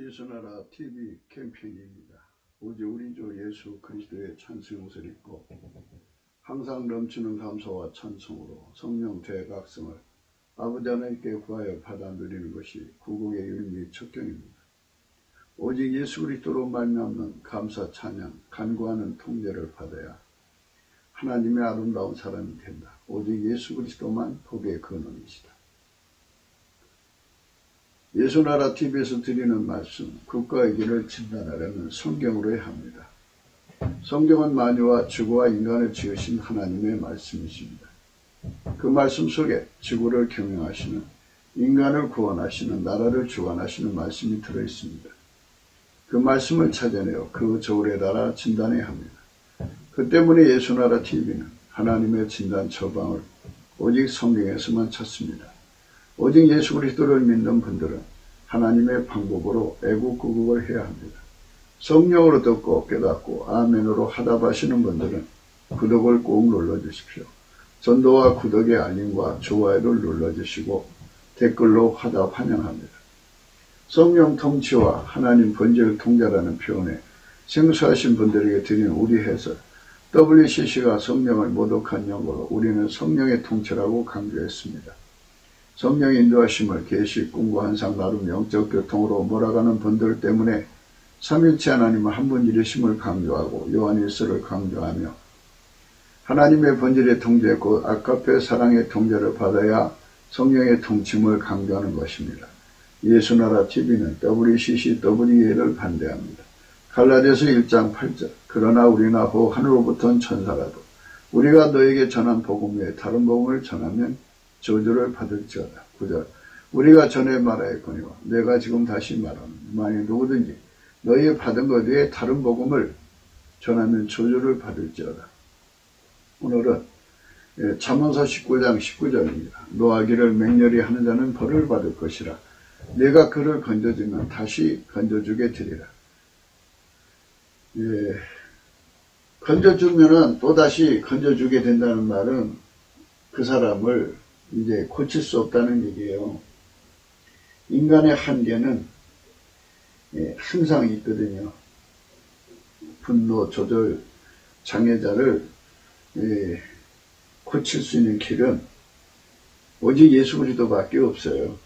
예수나라 TV 캠페인입니다. 오직 우리 주 예수 그리스도의 찬송을 읽고 항상 넘치는 감사와 찬송으로 성령 대각성을 아버지 하나님께 구하여 받아 누리는 것이 구국의 율미 척경입니다. 오직 예수 그리스도로 말미암는 감사 찬양 간구하는 통제를 받아야 하나님의 아름다운 사람이 된다. 오직 예수 그리스도만 복의 근원이시다. 예수나라 TV에서 드리는 말씀, 국가의 길을 진단하려면 성경으로 해야 합니다. 성경은 만유와 지구와 인간을 지으신 하나님의 말씀이십니다. 그 말씀 속에 지구를 경영하시는, 인간을 구원하시는, 나라를 주관하시는 말씀이 들어있습니다. 그 말씀을 찾아내어 그 저울에 달아 진단해야 합니다. 그 때문에 예수나라 TV는 하나님의 진단 처방을 오직 성경에서만 찾습니다. 오직 예수 그리스도를 믿는 분들은 하나님의 방법으로 애국구국을 해야 합니다. 성령으로 듣고 깨닫고 아멘으로 화답하시는 분들은 구독을 꼭 눌러주십시오. 전도와 구독의 알림과 좋아요를 눌러주시고 댓글로 화답 환영합니다. 성령 통치와 하나님 본질 통제라는 표현에 생소하신 분들에게 드리는 우리 해설, WCC가 성령을 모독한 연고로 우리는 성령의 통치라고 강조했습니다. 성령 인도하심을 계시, 꿈과 환상, 나름 영적 교통으로 몰아가는 분들 때문에 삼일체 하나님은 한 분이심을 강조하고 요한일서를 강조하며 하나님의 본질의 통제 곧 아카페 사랑의 통제를 받아야 성령의 통침을 강조하는 것입니다. 예수나라 TV는 WCC, WEA를 반대합니다. 갈라디아서 1장 8절 그러나 우리나 호 하늘로부터 온 천사라도 우리가 너에게 전한 복음 외에 다른 복음을 전하면 저주를 받을지어다. 9절 우리가 전에 말하였거니와 내가 지금 다시 말하는 만일 누구든지 너희 받은 것 외에 다른 복음을 전하면 저주를 받을지어다. 오늘은 잠언서 19장 19절입니다. 노하기를 맹렬히 하는 자는 벌을 받을 것이라. 내가 그를 건져주면 다시 건져주게 되리라. 건져주면은 또다시 건져주게 된다는 말은 그 사람을 이제 고칠 수 없다는 얘기예요. 인간의 한계는 항상 있거든요. 분노 조절 장애자를 고칠 수 있는 길은 오직 예수 그리스도밖에 없어요.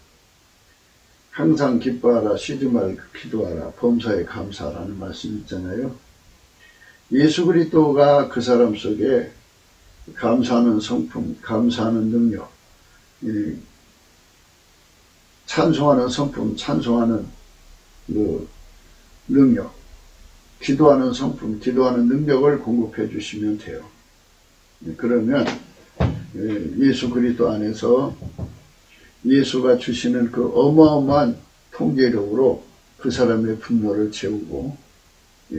항상 기뻐하라, 쉬지 말고 기도하라, 범사에 감사하라는 말씀이 있잖아요. 예수 그리스도가 그 사람 속에 감사하는 성품, 감사하는 능력, 찬송하는 성품, 찬송하는 그 능력, 기도하는 성품, 기도하는 능력을 공급해 주시면 돼요. 그러면 예수 그리스도 안에서 예수가 주시는 그 어마어마한 통제력으로 그 사람의 분노를 채우고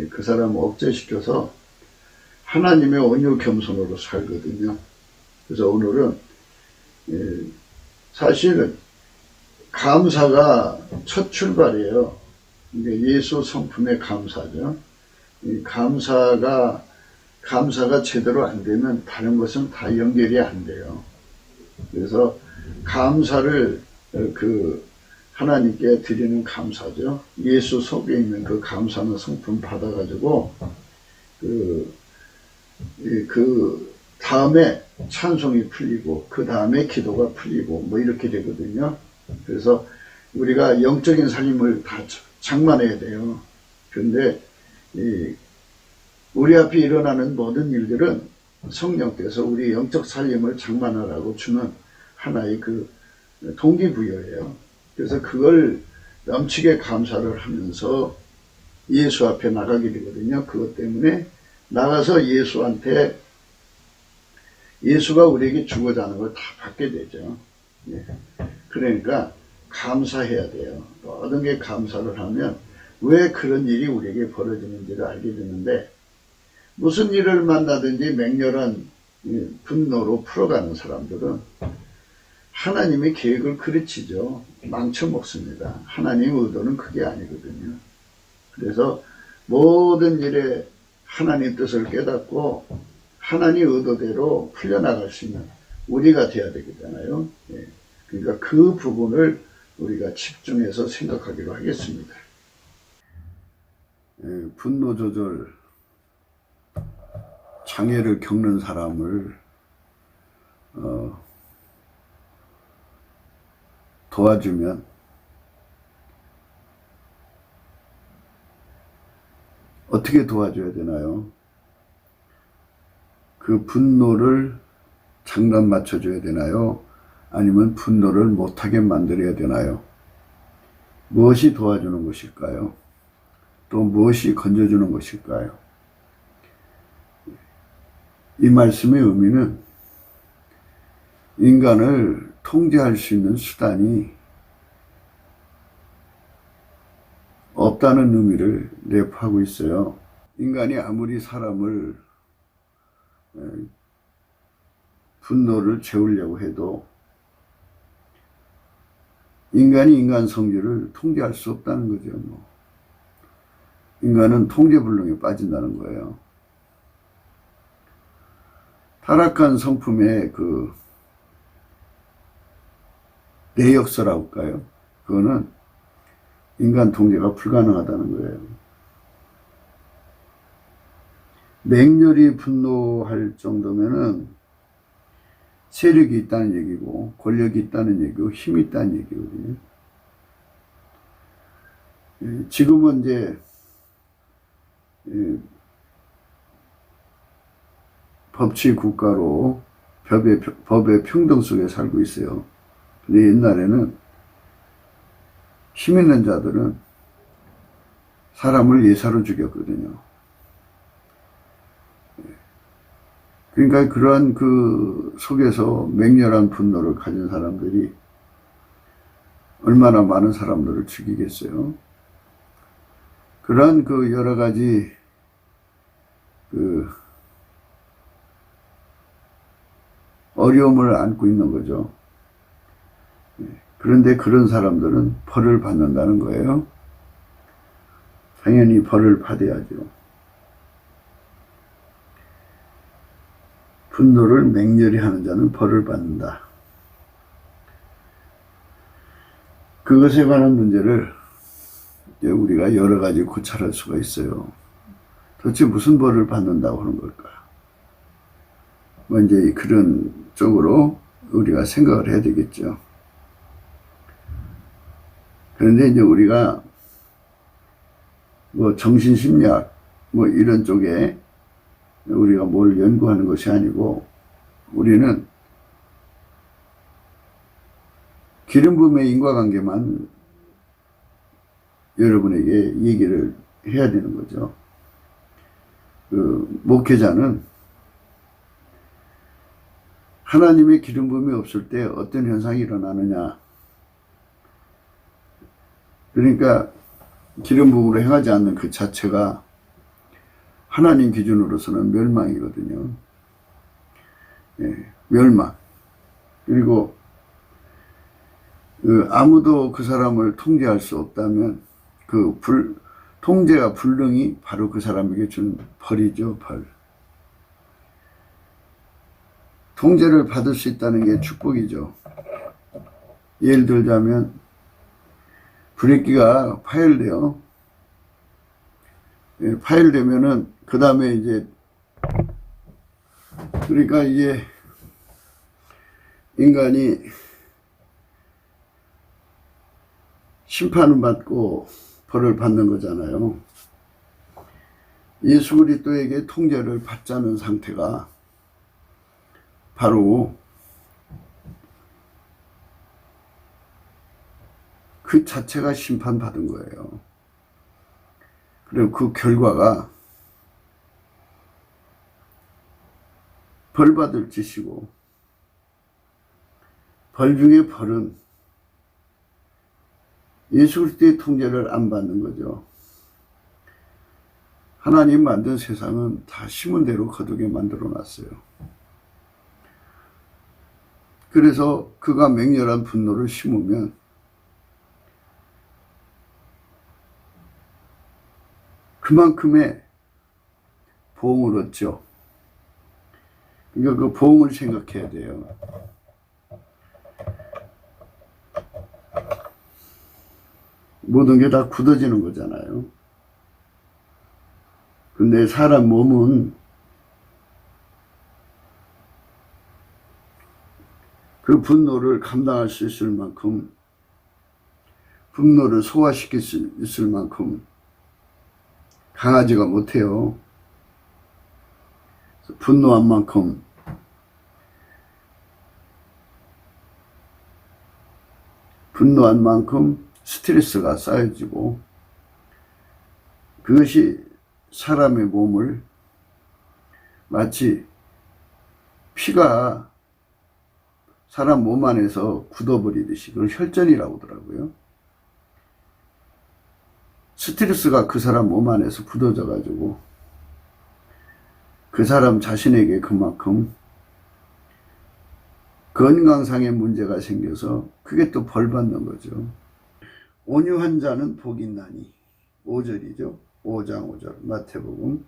그 사람을 억제시켜서 하나님의 온유 겸손으로 살거든요. 그래서 오늘은 사실은 감사가 첫 출발이에요. 예수 성품의 감사죠. 이 감사가 제대로 안 되면 다른 것은 다 연결이 안 돼요. 그래서 감사를 하나님께 드리는 감사죠. 예수 속에 있는 그 감사는 성품 받아가지고 그 다음에 찬송이 풀리고 그 다음에 기도가 풀리고 뭐 이렇게 되거든요. 그래서 우리가 영적인 삶을 다 장만해야 돼요. 그런데 우리 앞에 일어나는 모든 일들은 성령께서 우리 영적 살림을 장만하라고 주는 하나의 그 동기부여예요. 그래서 그걸 넘치게 감사를 하면서 예수 앞에 나가게 되거든요. 그것 때문에 나가서 예수가 우리에게 주고자 하는 걸 다 받게 되죠. 그러니까 감사해야 돼요. 모든 게 감사를 하면 왜 그런 일이 우리에게 벌어지는지를 알게 되는데 무슨 일을 만나든지 맹렬한 분노로 풀어가는 사람들은 하나님의 계획을 그르치죠. 망쳐먹습니다. 하나님의 의도는 그게 아니거든요. 그래서 모든 일에 하나님 뜻을 깨닫고 하나님 의도대로 풀려나갈 수 있는 우리가 돼야 되겠잖아요. 그러니까 그 부분을 우리가 집중해서 생각하기로 하겠습니다. 분노 조절 장애를 겪는 사람을 도와주면 어떻게 도와줘야 되나요? 그 분노를 장단 맞춰줘야 되나요? 아니면 분노를 못하게 만들어야 되나요? 무엇이 도와주는 것일까요? 또 무엇이 건져주는 것일까요? 이 말씀의 의미는 인간을 통제할 수 있는 수단이 없다는 의미를 내포하고 있어요. 인간이 아무리 사람을 분노를 채우려고 해도 인간이 인간 성질을 통제할 수 없다는 거죠. 인간은 통제불능에 빠진다는 거예요. 타락한 성품의 그 내역서라고 할까요? 그거는 인간 통제가 불가능하다는 거예요. 맹렬히 분노할 정도면은 세력이 있다는 얘기고 권력이 있다는 얘기고 힘이 있다는 얘기거든요. 지금은 이제 법치 국가로 법의 평등 속에 살고 있어요. 근데 옛날에는 힘 있는 자들은 사람을 예사로 죽였거든요. 그러니까 그러한 그 속에서 맹렬한 분노를 가진 사람들이 얼마나 많은 사람들을 죽이겠어요. 그러한 그 여러 가지 그 어려움을 안고 있는 거죠. 그런데 그런 사람들은 벌을 받는다는 거예요. 당연히 벌을 받아야죠. 분노를 맹렬히 하는 자는 벌을 받는다. 그것에 관한 문제를 우리가 여러 가지 고찰할 수가 있어요. 도대체 무슨 벌을 받는다고 하는 걸까? 뭐 이제 그런 쪽으로 우리가 생각을 해야 되겠죠. 그런데 이제 우리가 뭐 정신심리학 뭐 이런 쪽에 우리가 뭘 연구하는 것이 아니고 우리는 기름 부음의 인과관계만 여러분에게 얘기를 해야 되는 거죠. 그 목회자는 하나님의 기름 부음이 없을 때 어떤 현상이 일어나느냐. 그러니까 기름 부음으로 행하지 않는 그 자체가 하나님 기준으로서는 멸망이거든요. 멸망. 그리고 아무도 그 사람을 통제할 수 없다면 그 통제가 불능이 바로 그 사람에게 준 벌이죠. 벌. 통제를 받을 수 있다는 게 축복이죠. 예를 들자면 브레이크가 파열돼요. 파열되면은 그 다음에 이제 그러니까 이제 인간이 심판을 받고 벌을 받는 거잖아요. 예수 그리스도에게 통제를 받자는 상태가 바로 그 자체가 심판받은 거예요. 그리고 그 결과가 벌 받을 짓이고, 벌 중에 벌은 예수 그리스도의 통제를 안 받는 거죠. 하나님 만든 세상은 다 심은 대로 거두게 만들어 놨어요. 그래서 그가 맹렬한 분노를 심으면 그만큼의 보응을 얻죠. 그러니까 그 보응을 생각해야 돼요. 모든 게 다 굳어지는 거잖아요. 근데 사람 몸은 그 분노를 감당할 수 있을 만큼, 분노를 소화시킬 수 있을 만큼 강하지가 못해요. 분노한 만큼 스트레스가 쌓여지고, 그것이 사람의 몸을 마치 피가 사람 몸 안에서 굳어버리듯이, 그걸 혈전이라고 하더라고요. 스트레스가 그 사람 몸 안에서 굳어져 가지고 그 사람 자신에게 그만큼 건강상의 문제가 생겨서 그게 또 벌 받는 거죠. 온유한 자는 복이 있나니, 5절이죠. 5장 5절 마태복음.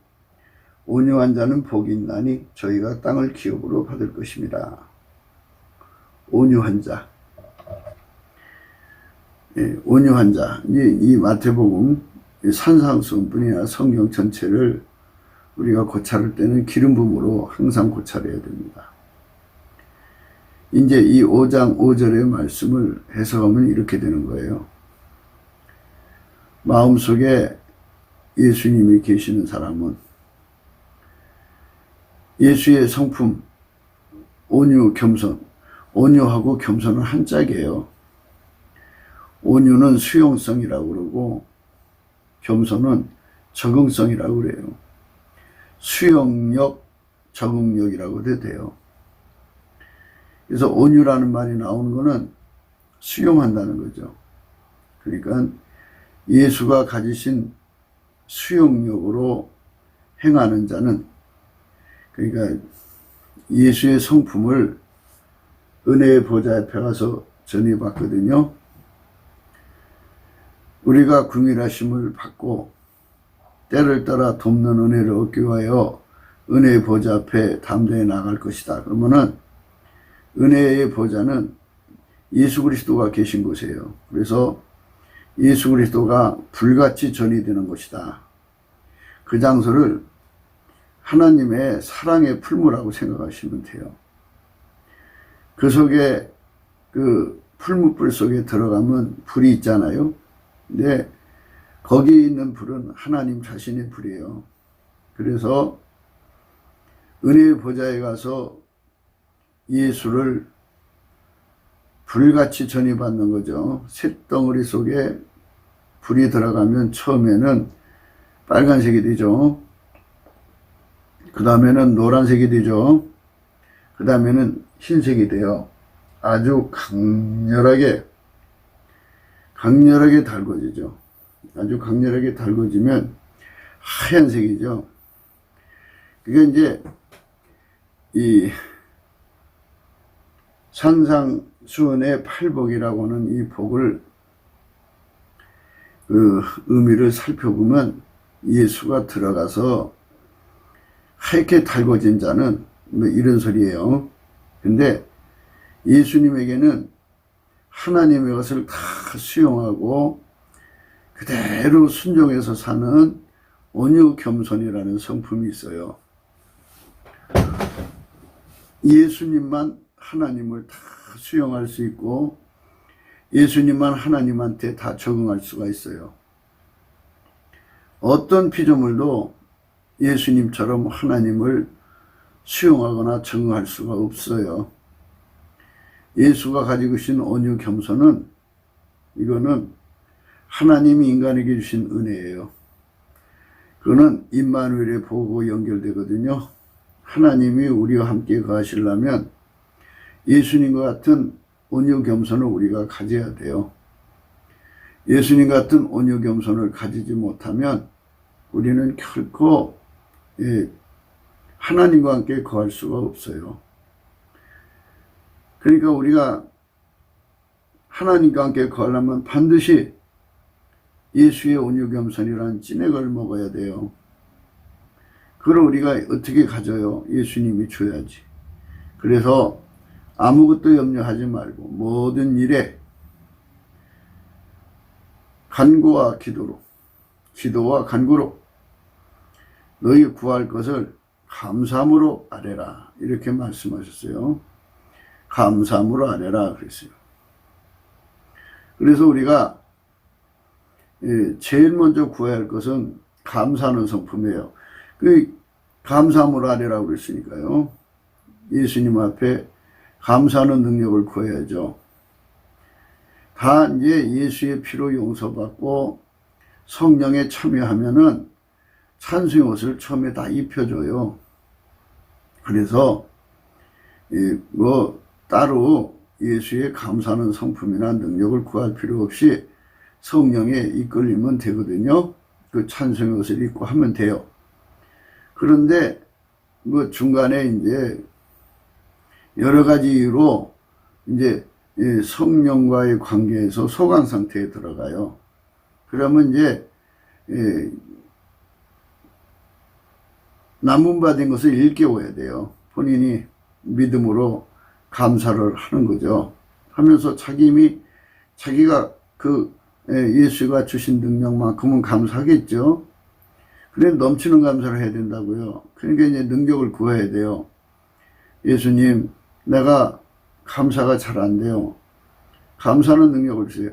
온유한 자는 복이 있나니 저희가 땅을 기업으로 받을 것입니다. 온유한 자. 예, 온유한 자. 이 마태복음 산상수훈뿐이나 성경 전체를 우리가 고찰할 때는 기름 부음으로 항상 고찰해야 됩니다. 이제 이 5장 5절의 말씀을 해석하면 이렇게 되는 거예요. 마음속에 예수님이 계시는 사람은 예수의 성품, 온유, 겸손, 온유하고 겸손은 한 짝이에요. 온유는 수용성이라고 그러고 겸손은 적응성이라고 그래요. 수용력, 적응력이라고 해도 돼요. 그래서 온유라는 말이 나오는 거는 수용한다는 거죠. 그러니까 예수가 가지신 수용력으로 행하는 자는, 그러니까 예수의 성품을 은혜의 보좌 앞에 가서 전해봤거든요. 우리가 긍휼하심을 받고 때를 따라 돕는 은혜를 얻기 위하여 은혜의 보좌 앞에 담대히 나갈 것이다. 그러면은 은혜의 보좌는 예수 그리스도가 계신 곳이에요. 그래서 예수 그리스도가 불같이 전이되는 곳이다. 그 장소를 하나님의 사랑의 풀무라고 생각하시면 돼요. 그 속에, 그 풀무불 속에 들어가면 불이 있잖아요. 근데 거기 있는 불은 하나님 자신의 불이에요. 그래서 은혜의 보좌에 가서 예수를 불같이 전이받는 거죠. 쇳덩어리 속에 불이 들어가면 처음에는 빨간색이 되죠. 그 다음에는 노란색이 되죠. 그 다음에는 흰색이 돼요. 아주 강렬하게 달궈지죠. 아주 강렬하게 달궈지면 하얀색이죠. 그게 이제 이 산상수훈의 팔복이라고 하는 이 복을, 그 의미를 살펴보면 예수가 들어가서 하얗게 달궈진 자는 뭐 이런 소리예요. 근데 예수님에게는 하나님의 것을 다 수용하고 그대로 순종해서 사는 온유 겸손이라는 성품이 있어요. 예수님만 하나님을 다 수용할 수 있고 예수님만 하나님한테 다 적응할 수가 있어요. 어떤 피조물도 예수님처럼 하나님을 수용하거나 적응할 수가 없어요. 예수가 가지고 계신 온유 겸손은, 이거는 하나님이 인간에게 주신 은혜예요. 그거는 임마누엘의 복으로 연결되거든요. 하나님이 우리와 함께 거하시려면 예수님과 같은 온유 겸손을 우리가 가져야 돼요. 예수님 같은 온유 겸손을 가지지 못하면 우리는 결코 하나님과 함께 거할 수가 없어요. 그러니까 우리가 하나님과 함께 거하려면 반드시 예수의 온유 겸손이라는 찐액을 먹어야 돼요. 그걸 우리가 어떻게 가져요? 예수님이 줘야지. 그래서 아무것도 염려하지 말고 모든 일에 간구와 기도와 간구로 너희 구할 것을 감사함으로 아뢰라. 이렇게 말씀하셨어요. 감사함으로 아뢰라 그랬어요. 그래서 우리가 제일 먼저 구해야 할 것은 감사하는 성품이에요. 그 감사함으로 아뢰라고 그랬으니까요. 예수님 앞에 감사하는 능력을 구해야죠. 다 이제 예수의 피로 용서받고 성령에 참여하면은 찬송의 옷을 처음에 다 입혀줘요. 그래서 뭐 따로 예수의 감사하는 성품이나 능력을 구할 필요 없이 성령에 이끌리면 되거든요. 그 찬송의 옷을 입고 하면 돼요. 그런데 뭐 중간에 이제 여러 가지 이유로 이제 성령과의 관계에서 소강 상태에 들어가요. 그러면 이제 남문받은 것을 일깨워야 돼요. 본인이 믿음으로 감사를 하는 거죠. 하면서 자기가 그 예수가 주신 능력만큼은 감사하겠죠. 그래 넘치는 감사를 해야 된다고요. 그러니까 이제 능력을 구해야 돼요. 예수님, 내가 감사가 잘 안 돼요. 감사하는 능력을 주세요.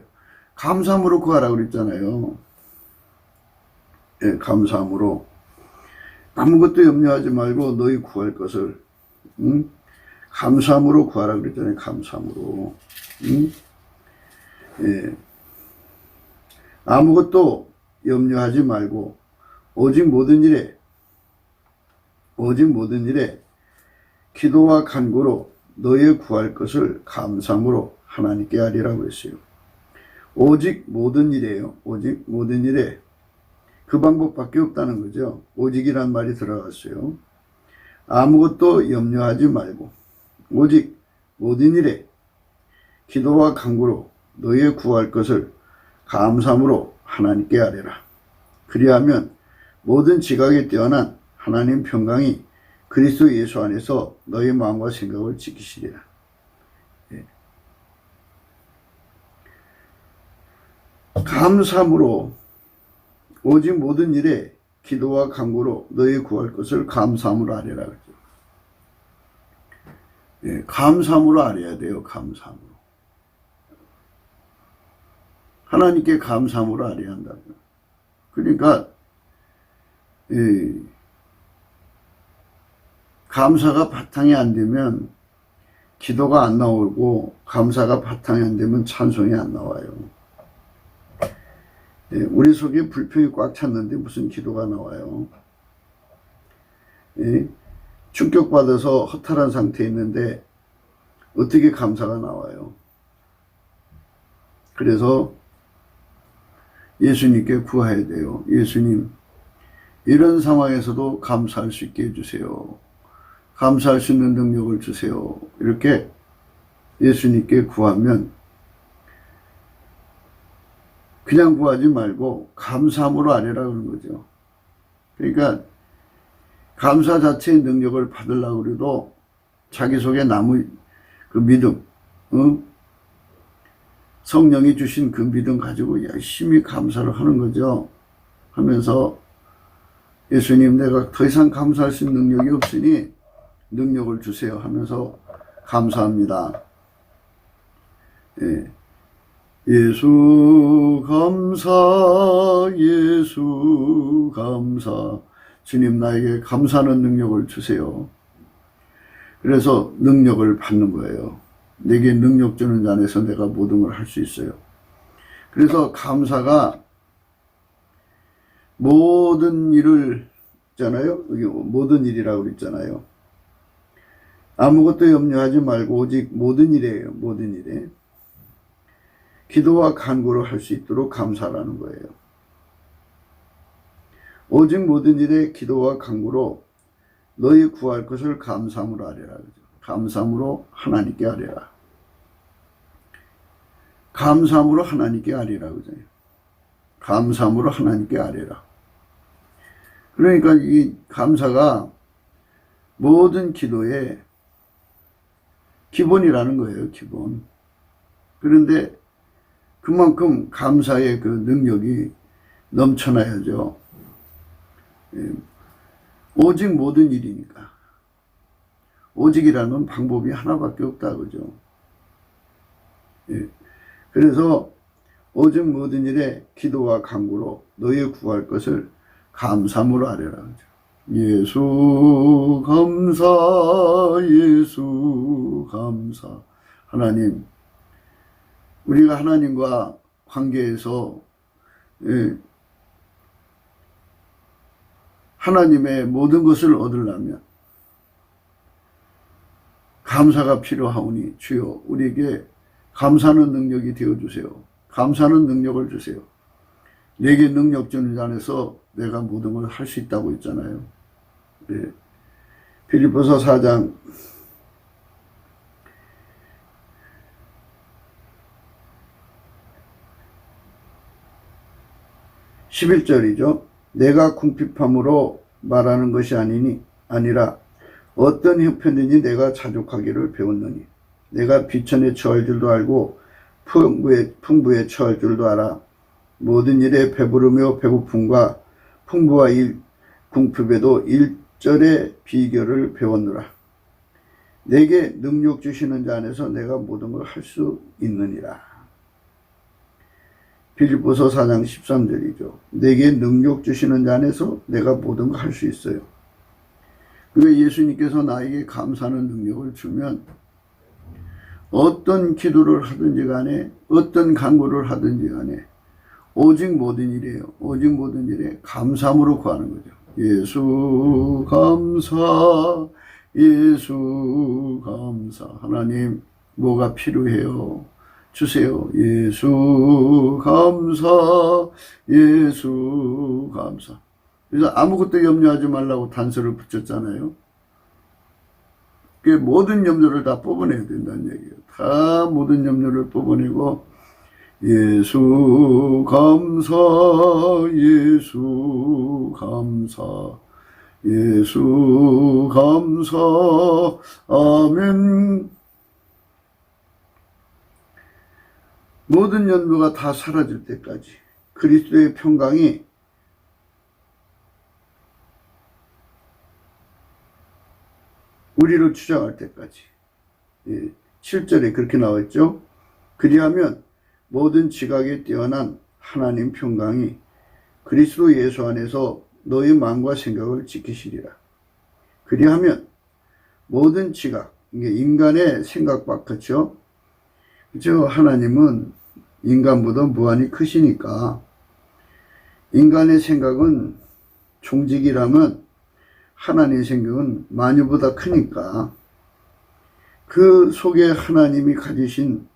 감사함으로 구하라고 그랬잖아요. 감사함으로. 아무것도 염려하지 말고 너희 구할 것을 감사함으로 구하라고 그랬잖아요. 감사함으로. 아무것도 염려하지 말고 오직 모든 일에 기도와 간구로 너희 구할 것을 감사함으로 하나님께 하리라고 했어요. 오직 모든 일이에요. 오직 모든 일에 그 방법밖에 없다는 거죠. 오직이란 말이 들어갔어요. 아무것도 염려하지 말고 오직 모든 일에 기도와 간구로 너희 구할 것을 감사함으로 하나님께 아뢰라. 그리하면 모든 지각에 뛰어난 하나님 평강이 그리스도 예수 안에서 너희 마음과 생각을 지키시리라. 감사함으로 오직 모든 일에 기도와 간구로 너희 구할 것을 감사함으로 아뢰라. 감사함으로 아뢰야 돼요. 감사함으로. 하나님께 감사함으로 아뢰야 한다고요. 그러니까 감사가 바탕이 안 되면 기도가 안 나오고 감사가 바탕이 안 되면 찬송이 안 나와요. 우리 속에 불평이 꽉 찼는데 무슨 기도가 나와요. 충격받아서 허탈한 상태에 있는데 어떻게 감사가 나와요. 그래서 예수님께 구해야 돼요. 예수님, 이런 상황에서도 감사할 수 있게 해주세요. 감사할 수 있는 능력을 주세요. 이렇게 예수님께 구하면 그냥 구하지 말고 감사함으로 아뢰라 그러는 거죠. 그러니까 감사 자체의 능력을 받으려고 그래도 자기 속에 남은 그 믿음, 성령이 주신 그 믿음 가지고 열심히 감사를 하는 거죠. 하면서 예수님, 내가 더 이상 감사할 수 있는 능력이 없으니 능력을 주세요 하면서 감사합니다. 예수 감사, 예수 감사. 주님, 나에게 감사하는 능력을 주세요. 그래서 능력을 받는 거예요. 내게 능력 주는 자 안에서 내가 모든 걸 할 수 있어요. 그래서 감사가 모든 일을 있잖아요. 여기 모든 일이라고 그랬잖아요. 아무것도 염려하지 말고 오직 모든 일이에요. 모든 일에 기도와 간구를 할 수 있도록 감사라는 거예요. 오직 모든 일에 기도와 간구로 너희 구할 것을 감사함으로 아뢰라. 감사함으로 하나님께 아뢰라. 감사함으로 하나님께 아뢰라. 감사함으로 하나님께 아뢰라. 그러니까 이 감사가 모든 기도의 기본이라는 거예요. 기본. 그런데 그만큼 감사의 그 능력이 넘쳐나야죠. 오직 모든 일이니까. 오직이라는 방법이 하나밖에 없다, 그죠? 예. 그래서 오직 모든 일에 기도와 간구로 너희 구할 것을 감사함으로 아뢰라, 그죠? 예수 감사, 예수 감사. 하나님, 우리가 하나님과 관계에서 하나님의 모든 것을 얻으려면 감사가 필요하오니 주여 우리에게 감사하는 능력이 되어주세요. 감사하는 능력을 주세요. 내게 능력 주는 자 안에서 내가 모든 걸 할 수 있다고 했잖아요. 네. 빌립보서 4장 11절이죠. 내가 궁핍함으로 말하는 것이 아니라 어떤 형편이니 내가 자족하기를 배웠느니 내가 비천에 처할 줄도 알고 풍부에 처할 줄도 알아. 모든 일에 배부르며 배고픔과 풍부와 궁핍에도 일절의 비결을 배웠노라. 내게 능력 주시는 자 안에서 내가 모든 걸 할 수 있느니라. 빌립보서 4장 13절이죠. 내게 능력 주시는 자 안에서 내가 모든 걸 할 수 있어요. 그 예수님께서 나에게 감사하는 능력을 주면 어떤 기도를 하든지 간에 어떤 간구를 하든지 간에 오직 모든 일이에요. 오직 모든 일에 감사함으로 구하는 거죠. 예수 감사, 예수 감사. 하나님 뭐가 필요해요? 주세요. 예수 감사, 예수 감사. 그래서 아무것도 염려하지 말라고 단서를 붙였잖아요. 그 모든 염려를 다 뽑아내야 된다는 얘기예요. 다 모든 염려를 뽑아내고 예수 감사, 예수 감사, 예수 감사, 아멘. 모든 염려가 다 사라질 때까지 그리스도의 평강이 우리를 주장할 때까지. 7절에 그렇게 나와있죠. 그리하면 모든 지각에 뛰어난 하나님 평강이 그리스도 예수 안에서 너의 마음과 생각을 지키시리라. 그리하면 모든 지각, 이게 인간의 생각 밖이죠. 그죠? 하나님은 인간보다 무한히 크시니까 인간의 생각은 종직이라면 하나님의 생각은 만유보다 크니까 그 속에 하나님이 가지신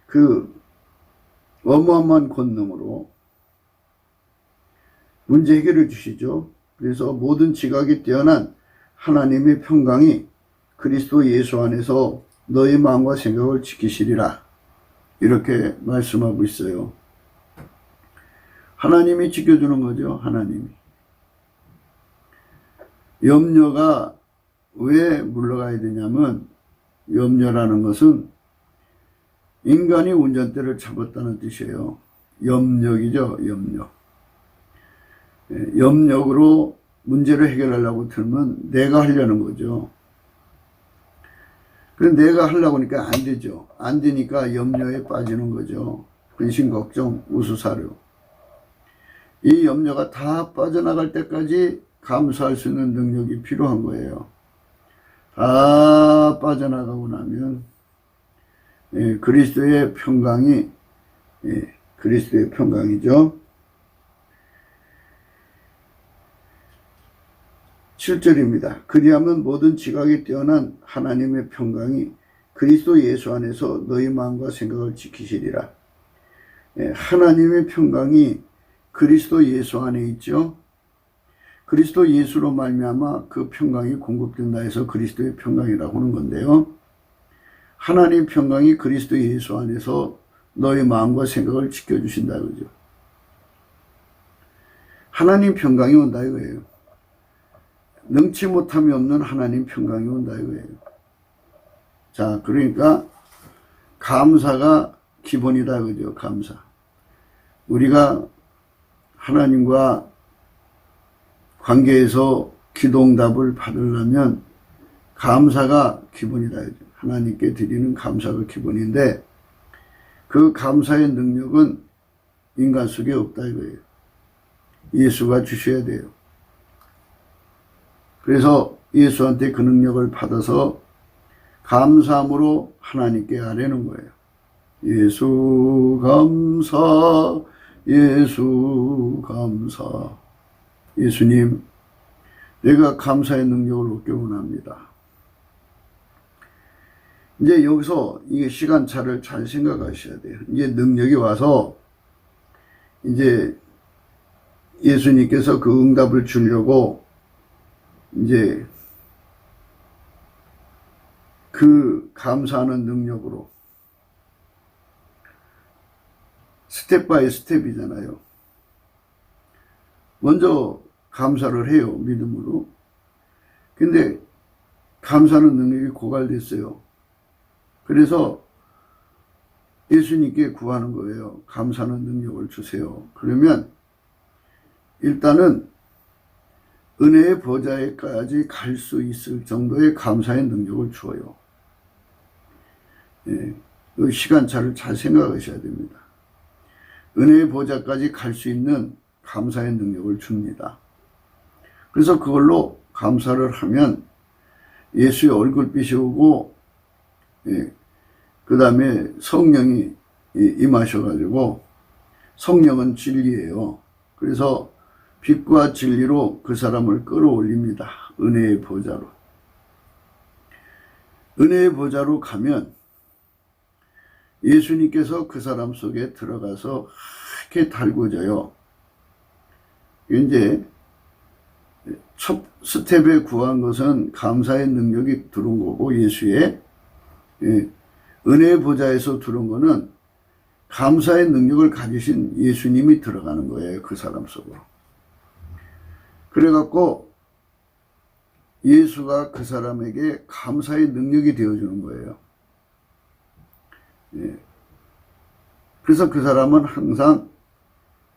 그 어마어마한 권능으로 문제 해결해 주시죠. 그래서 모든 지각이 뛰어난 하나님의 평강이 그리스도 예수 안에서 너의 마음과 생각을 지키시리라. 이렇게 말씀하고 있어요. 하나님이 지켜주는 거죠. 하나님이. 염려가 왜 물러가야 되냐면 염려라는 것은 인간이 운전대를 잡았다는 뜻이에요. 염력이죠. 염력. 염력으로 문제를 해결하려고 들면 내가 하려는 거죠. 그럼 내가 하려고 하니까 안 되죠. 안 되니까 염려에 빠지는 거죠. 근심, 걱정, 우수사료. 이 염려가 다 빠져나갈 때까지 감사할 수 있는 능력이 필요한 거예요. 다 빠져나가고 나면 그리스도의 평강이 그리스도의 평강이죠. 7절입니다. 그리하면 모든 지각이 뛰어난 하나님의 평강이 그리스도 예수 안에서 너희 마음과 생각을 지키시리라. 하나님의 평강이 그리스도 예수 안에 있죠. 그리스도 예수로 말미암아 그 평강이 공급된다 해서 그리스도의 평강이라고 하는 건데요. 하나님 평강이 그리스도 예수 안에서 너의 마음과 생각을 지켜주신다 그죠. 하나님 평강이 온다 이거예요. 능치 못함이 없는 하나님 평강이 온다 이거예요. 자, 그러니까 감사가 기본이다 그죠. 감사. 우리가 하나님과 관계에서 기도응답을 받으려면 감사가 기본이다. 하나님께 드리는 감사가 기본인데 그 감사의 능력은 인간 속에 없다 이거예요. 예수가 주셔야 돼요. 그래서 예수한테 그 능력을 받아서 감사함으로 하나님께 아뢰는 거예요. 예수 감사, 예수 감사. 예수님, 내가 감사의 능력을 얻기 원합니다. 이제 여기서 이게 시간차를 잘 생각하셔야 돼요. 이제 능력이 와서 이제 예수님께서 그 응답을 주려고 이제 그 감사하는 능력으로 스텝 바이 스텝이잖아요. 먼저 감사를 해요. 믿음으로. 근데 감사하는 능력이 고갈됐어요. 그래서 예수님께 구하는 거예요. 감사하는 능력을 주세요. 그러면 일단은 은혜의 보좌에까지 갈 수 있을 정도의 감사의 능력을 주어요. 예, 그 시간차를 잘 생각하셔야 됩니다. 은혜의 보좌까지 갈 수 있는 감사의 능력을 줍니다. 그래서 그걸로 감사를 하면 예수의 얼굴빛이 오고, 예, 그 다음에 성령이 임하셔가지고, 성령은 진리예요. 그래서 빛과 진리로 그 사람을 끌어올립니다. 은혜의 보좌로. 은혜의 보좌로 가면 예수님께서 그 사람 속에 들어가서 하얗게 달궈져요. 이제 첫 스텝에 구한 것은 감사의 능력이 들어온 거고, 예수의 은혜의 보좌에서 들어온 거는 감사의 능력을 가지신 예수님이 들어가는 거예요. 그 사람 속으로. 그래갖고 예수가 그 사람에게 감사의 능력이 되어주는 거예요. 예. 그래서 그 사람은 항상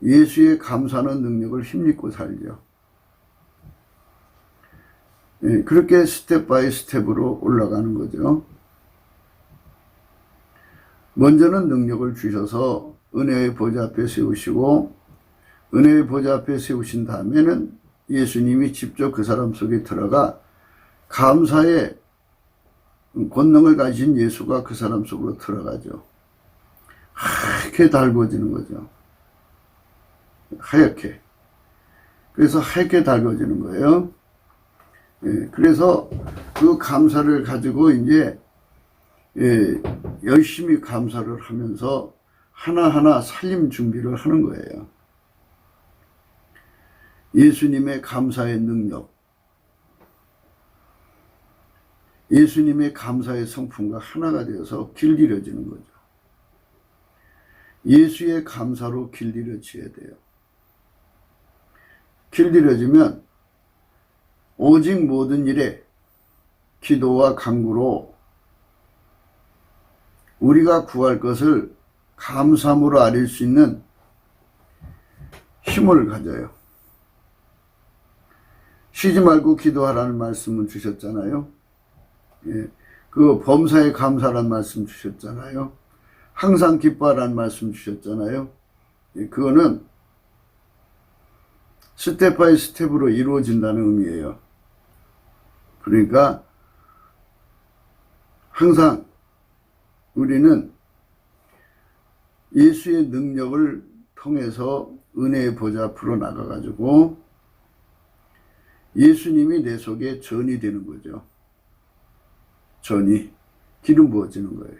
예수의 감사하는 능력을 힘입고 살죠. 예. 그렇게 스텝 바이 스텝으로 올라가는 거죠. 먼저는 능력을 주셔서 은혜의 보좌 앞에 세우시고, 은혜의 보좌 앞에 세우신 다음에는 예수님이 직접 그 사람 속에 들어가 감사의 권능을 가진 예수가 그 사람 속으로 들어가죠. 하얗게 달궈지는 거죠. 하얗게. 그래서 하얗게 달궈지는 거예요. 예, 그래서 그 감사를 가지고 이제 열심히 감사를 하면서 하나하나 살림 준비를 하는 거예요. 예수님의 감사의 능력, 예수님의 감사의 성품과 하나가 되어서 길들여지는 거죠. 예수의 감사로 길들여져야 돼요. 길들여지면 오직 모든 일에 기도와 간구로 우리가 구할 것을 감사함으로 아릴 수 있는 힘을 가져요. 쉬지 말고 기도하라는 말씀을 주셨잖아요. 예, 그 범사에 감사라는 말씀 주셨잖아요. 항상 기뻐하라는 말씀 주셨잖아요. 예, 그거는 스텝 바이 스텝으로 이루어진다는 의미예요. 그러니까 항상 우리는 예수의 능력을 통해서 은혜의 보좌 앞으로 나가가지고 예수님이 내 속에 전이 되는 거죠. 전이 기름 부어지는 거예요.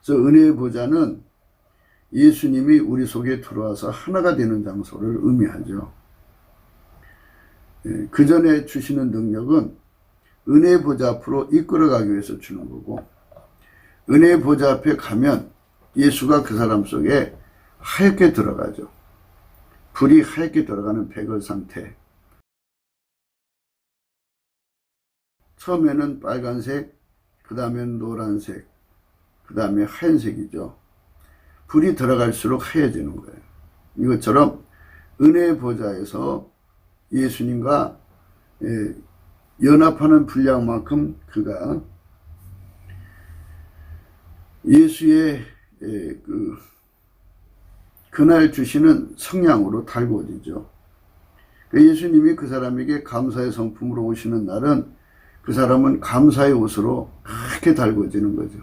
그래서 은혜의 보좌는 예수님이 우리 속에 들어와서 하나가 되는 장소를 의미하죠. 그 전에 주시는 능력은 은혜의 보좌 앞으로 이끌어가기 위해서 주는 거고, 은혜의 보좌 앞에 가면 예수가 그 사람 속에 하얗게 들어가죠. 불이 하얗게 들어가는 백을 상태. 처음에는 빨간색, 그 다음엔 노란색, 그 다음에 하얀색이죠. 불이 들어갈수록 하얘지는 거예요. 이것처럼 은혜의 보좌에서 예수님과 연합하는 분량만큼 그가 예수의 그날 주시는 성량으로 달궈지죠. 예수님이 그 사람에게 감사의 성품으로 오시는 날은 그 사람은 감사의 옷으로 그렇게 달궈지는 거죠.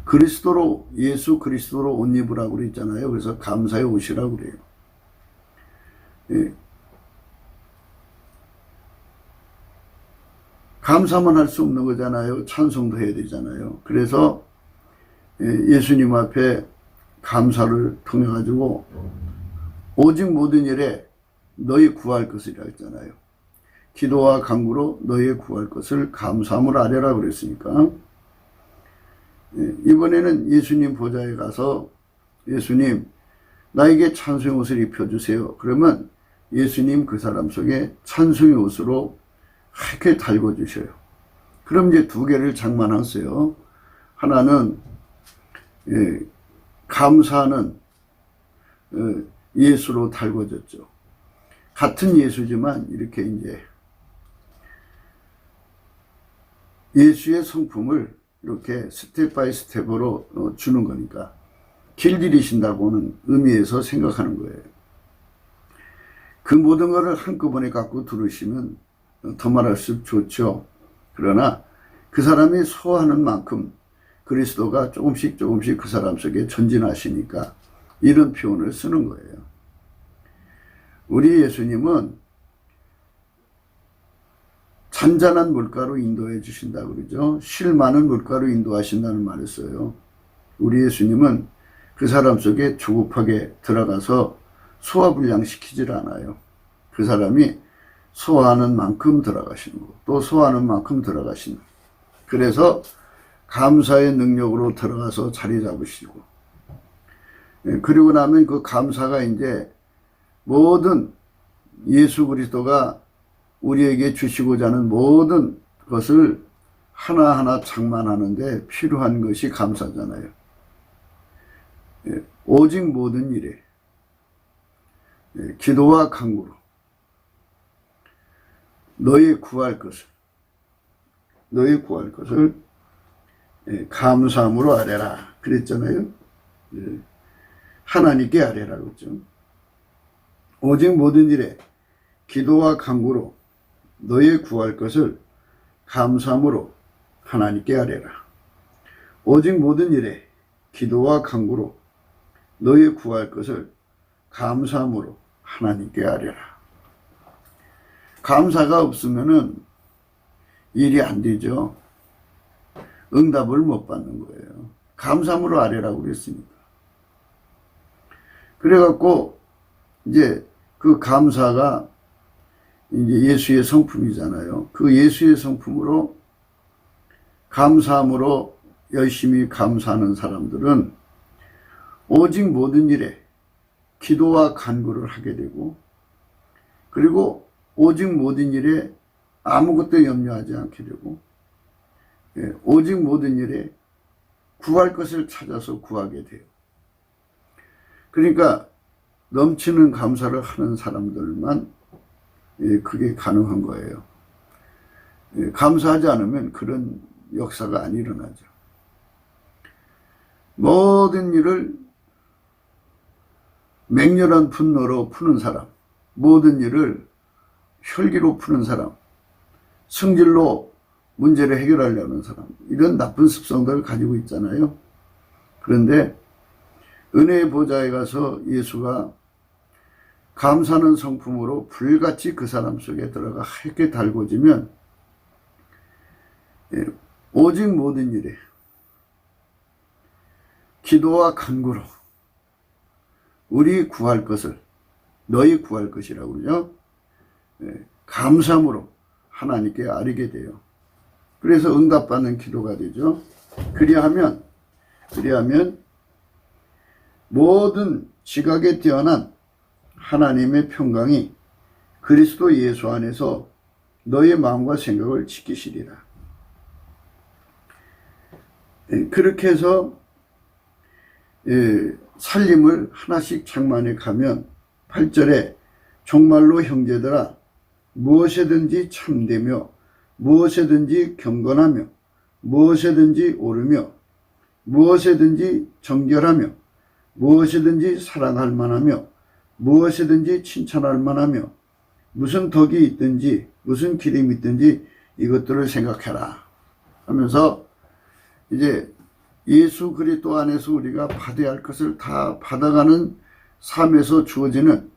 그리스도로, 예수 그리스도로 옷 입으라고 그랬잖아요. 그래서 감사의 옷이라고 그래요. 감사만 할 수 없는 거잖아요. 찬송도 해야 되잖아요. 그래서 예수님 앞에 감사를 통해 가지고 오직 모든 일에 너희 구할 것이라 했잖아요. 기도와 간구로 너희 구할 것을 감사함으로 아뢰라 그랬으니까 이번에는 예수님 보좌에 가서 예수님 나에게 찬송의 옷을 입혀주세요. 그러면 예수님 그 사람 속에 찬송의 옷으로 하얗게 달궈주셔요. 그럼 이제 두 개를 장만하세요. 하나는 감사하는 예수로 달궈졌죠. 같은 예수지만 이렇게 이제 예수의 성품을 이렇게 스텝 바이 스텝으로 주는 거니까 길들이신다고는 의미에서 생각하는 거예요. 그 모든 것을 한꺼번에 갖고 들으시면 더 말할수록 좋죠. 그러나 그 사람이 소화하는 만큼 그리스도가 조금씩 그 사람 속에 전진하시니까 이런 표현을 쓰는 거예요. 우리 예수님은 잔잔한 물가로 인도해 주신다고 그러죠. 실 많은 물가로 인도하신다는 말을 써요. 우리 예수님은 그 사람 속에 조급하게 들어가서 소화불량시키질 않아요. 그 사람이 소화하는 만큼 들어가시는 거, 또 소화하는 만큼 들어가시는 거. 그래서 감사의 능력으로 들어가서 자리 잡으시고, 그리고 나면 그 감사가 이제 모든 예수 그리스도가 우리에게 주시고자 하는 모든 것을 하나하나 장만하는데 필요한 것이 감사잖아요. 오직 모든 일에 기도와 간구로 너희 구할 것을 감사함으로 아뢰라 그랬잖아요. 하나님께 아뢰라 그랬죠. 오직 모든 일에 기도와 간구로 너희 구할 것을 감사함으로 하나님께 아뢰라. 오직 모든 일에 기도와 간구로 너희 구할 것을 감사함으로 하나님께 아뢰라. 감사가 없으면은 일이 안 되죠. 응답을 못 받는 거예요. 감사함으로 아뢰라고 그랬으니까. 그래갖고 이제 그 감사가 이제 예수의 성품이잖아요. 그 예수의 성품으로 감사함으로 열심히 감사하는 사람들은 오직 모든 일에 기도와 간구를 하게 되고, 그리고 오직 모든 일에 아무것도 염려하지 않게 되고, 오직 모든 일에 구할 것을 찾아서 구하게 돼요. 그러니까 넘치는 감사를 하는 사람들만 그게 가능한 거예요. 감사하지 않으면 그런 역사가 안 일어나죠. 모든 일을 맹렬한 분노로 푸는 사람, 모든 일을 혈기로 푸는 사람, 성질로 문제를 해결하려는 사람, 이런 나쁜 습성들을 가지고 있잖아요. 그런데 은혜의 보좌에 가서 예수가 감사하는 성품으로 불같이 그 사람 속에 들어가 하얗게 달궈지면 오직 모든 일에 기도와 간구로 우리 구할 것을 너희 구할 것이라고 그러죠. 감사함으로 하나님께 아뢰게 돼요. 그래서 응답받는 기도가 되죠. 그리하면 모든 지각에 뛰어난 하나님의 평강이 그리스도 예수 안에서 너의 마음과 생각을 지키시리라. 그렇게 해서 살림을 하나씩 장만해 가면 8절에 정말로 형제들아 무엇에든지 참되며 무엇에든지 경건하며 무엇에든지 옳으며 무엇에든지 정결하며 무엇이든지 사랑할 만하며 무엇이든지 칭찬할 만하며 무슨 덕이 있든지 무슨 기름이 있든지 이것들을 생각해라 하면서 이제 예수 그리스도 안에서 우리가 받아야 할 것을 다 받아가는 삶에서 주어지는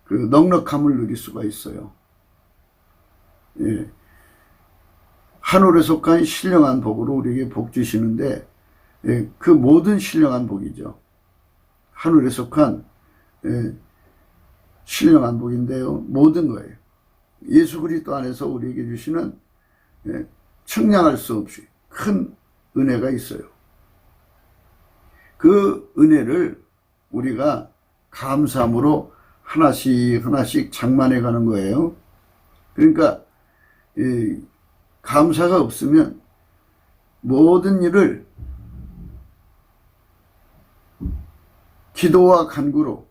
그 넉넉함을 누릴 수가 있어요. 예. 하늘에 속한 신령한 복으로 우리에게 복 주시는데, 예, 그 모든 신령한 복이죠. 하늘에 속한, 예, 신령한 복인데요. 모든 거예요. 예수 그리스도 안에서 우리에게 주시는, 예, 청량할 수 없이 큰 은혜가 있어요. 그 은혜를 우리가 감사함으로 하나씩 하나씩 장만해 가는 거예요. 그러니까 감사가 없으면 모든 일을 기도와 간구로,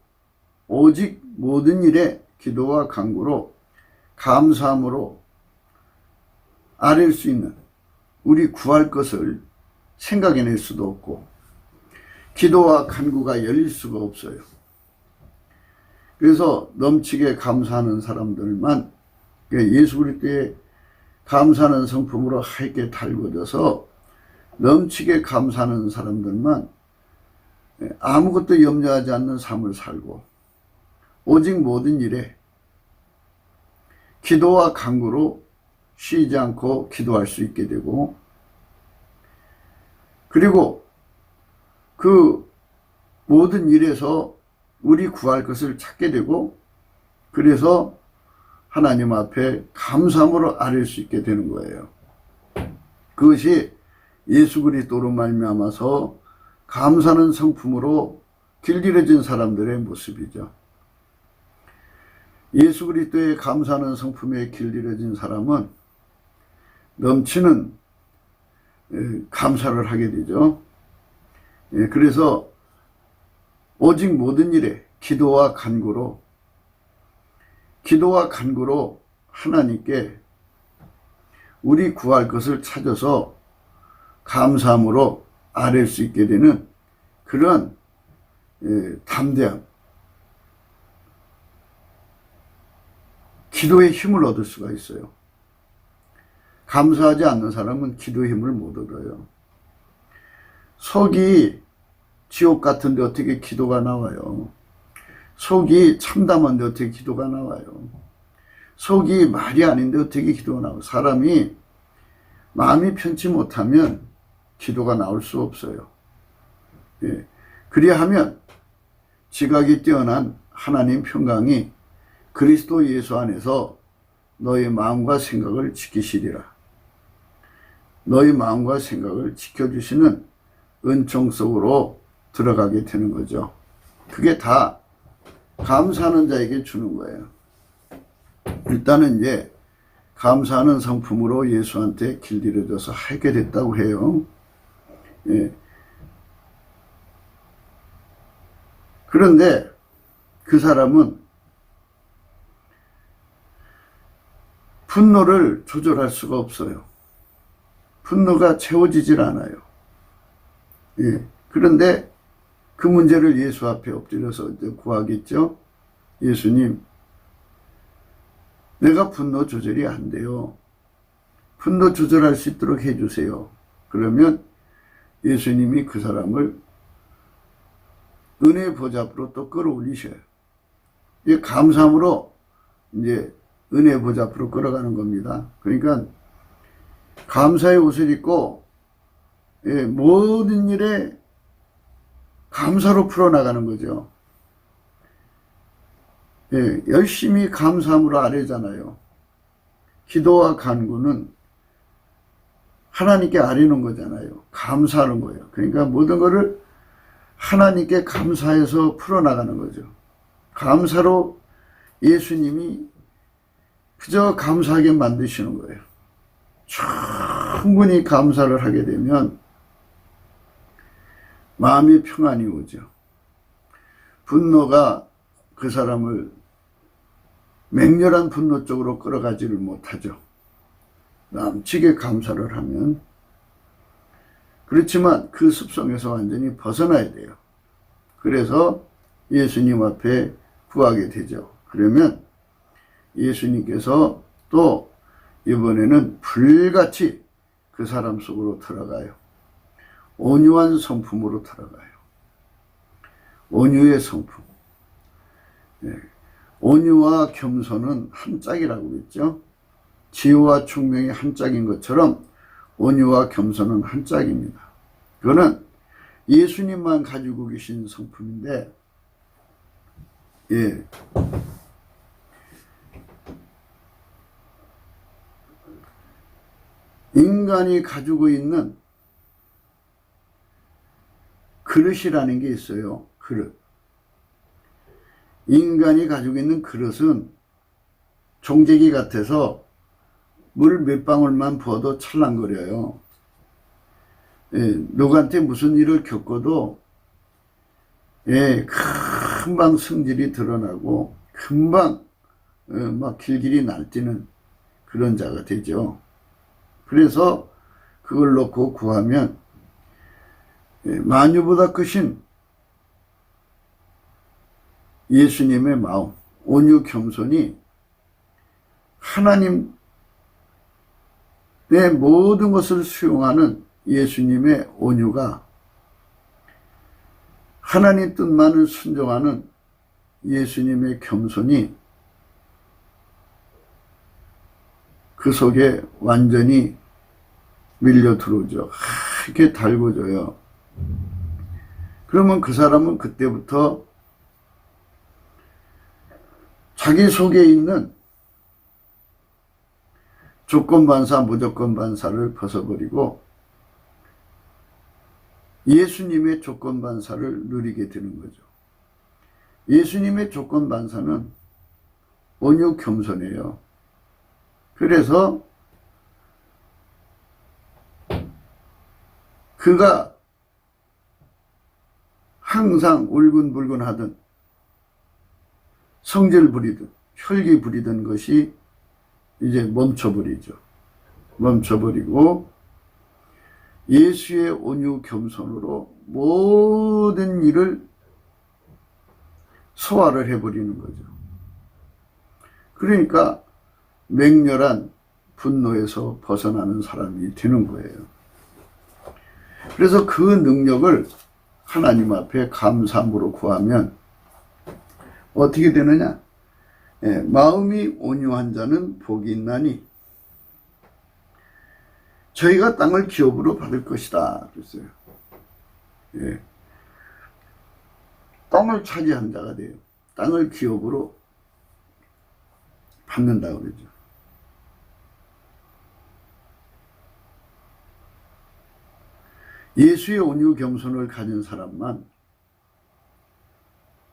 오직 모든 일에 기도와 간구로 감사함으로 아뢰일 수 있는, 우리 구할 것을 생각해낼 수도 없고 기도와 간구가 열릴 수가 없어요. 그래서 넘치게 감사하는 사람들만, 예수 그리스도의 감사하는 성품으로 하얗게 달궈져서 넘치게 감사하는 사람들만 아무것도 염려하지 않는 삶을 살고 오직 모든 일에 기도와 간구로 쉬지 않고 기도할 수 있게 되고, 그리고 그 모든 일에서 우리 구할 것을 찾게 되고, 그래서 하나님 앞에 감사함으로 아뢰일 수 있게 되는 거예요. 그것이 예수 그리스도로 말미암아서 감사하는 성품으로 길들여진 사람들의 모습이죠. 예수 그리스도의 감사하는 성품에 길들여진 사람은 넘치는 감사를 하게 되죠. 그래서 오직 모든 일에 기도와 간구로 하나님께 우리 구할 것을 찾아서 감사함으로 아뢰일 수 있게 되는 그런 담대함, 기도의 힘을 얻을 수가 있어요. 감사하지 않는 사람은 기도의 힘을 못 얻어요. 속이 지옥 같은데 어떻게 기도가 나와요? 속이 참담한데 어떻게 기도가 나와요? 속이 말이 아닌데 어떻게 기도가 나와요? 사람이 마음이 편치 못하면 기도가 나올 수 없어요. 예. 그리하면 지각이 뛰어난 하나님 평강이 그리스도 예수 안에서 너의 마음과 생각을 지키시리라. 너의 마음과 생각을 지켜주시는 은총 속으로 들어가게 되는 거죠. 그게 다 감사하는 자에게 주는 거예요. 일단은 이제 감사하는 성품으로 예수한테 길들여져서 하게 됐다고 해요. 예. 그런데 그 사람은 분노를 조절할 수가 없어요. 분노가 채워지질 않아요. 예. 그런데 그 문제를 예수 앞에 엎드려서 이제 구하겠죠. 예수님, 내가 분노 조절이 안 돼요. 분노 조절할 수 있도록 해주세요. 그러면 예수님이 그 사람을 은혜의 보좌 앞으로 또 끌어올리셔요. 이 감사함으로 이제 은혜의 보좌 앞으로 끌어가는 겁니다. 그러니까 감사의 옷을 입고, 예, 모든 일에 감사로 풀어나가는 거죠. 예, 열심히 감사함으로 아뢰잖아요. 기도와 간구는 하나님께 아뢰는 거잖아요. 감사하는 거예요. 그러니까 모든 것을 하나님께 감사해서 풀어나가는 거죠. 감사로 예수님이 그저 감사하게 만드시는 거예요. 충분히 감사를 하게 되면 마음의 평안이 오죠. 분노가 그 사람을 맹렬한 분노 쪽으로 끌어가지를 못하죠. 남치게 감사를 하면. 그렇지만 그 습성에서 완전히 벗어나야 돼요. 그래서 예수님 앞에 구하게 되죠. 그러면 예수님께서 또 이번에는 불같이 그 사람 속으로 들어가요. 온유한 성품으로 들어가요. 온유의 성품. 온유와 겸손은 한 짝이라고 그랬죠. 지혜와 총명이 한 짝인 것처럼 온유와 겸손은 한 짝입니다. 그거는 예수님만 가지고 계신 성품인데, 인간이 가지고 있는 그릇이라는 게 있어요. 그릇. 인간이 가지고 있는 그릇은 종재기 같아서 물 몇 방울만 부어도 찰랑거려요. 누구한테 무슨 일을 겪어도 금방 성질이 드러나고 금방 막 길길이 날뛰는 그런 자가 되죠. 그래서 그걸 놓고 구하면 만유보다 크신 예수님의 마음, 온유 겸손이 하나님의 모든 것을 수용하는 예수님의 온유가, 하나님 뜻만을 순종하는 예수님의 겸손이 그 속에 완전히 밀려 들어오죠. 이렇게 달궈져요. 그러면 그 사람은 그때부터 자기 속에 있는 조건반사, 무조건반사를 벗어버리고 예수님의 조건반사를 누리게 되는 거죠. 예수님의 조건반사는 온유 겸손이에요. 그래서 그가 항상 울근불근 하던, 성질 부리던, 혈기 부리던 것이 이제 멈춰버리죠. 멈춰버리고 예수의 온유 겸손으로 모든 일을 소화를 해버리는 거죠. 그러니까 맹렬한 분노에서 벗어나는 사람이 되는 거예요. 그래서 그 능력을 하나님 앞에 감사함으로 구하면 어떻게 되느냐? 마음이 온유한 자는 복이 있나니 저희가 땅을 기업으로 받을 것이다 그랬어요. 땅을 차지한 자가 돼요. 땅을 기업으로 받는다고 그러죠. 예수의 온유 겸손을 가진 사람만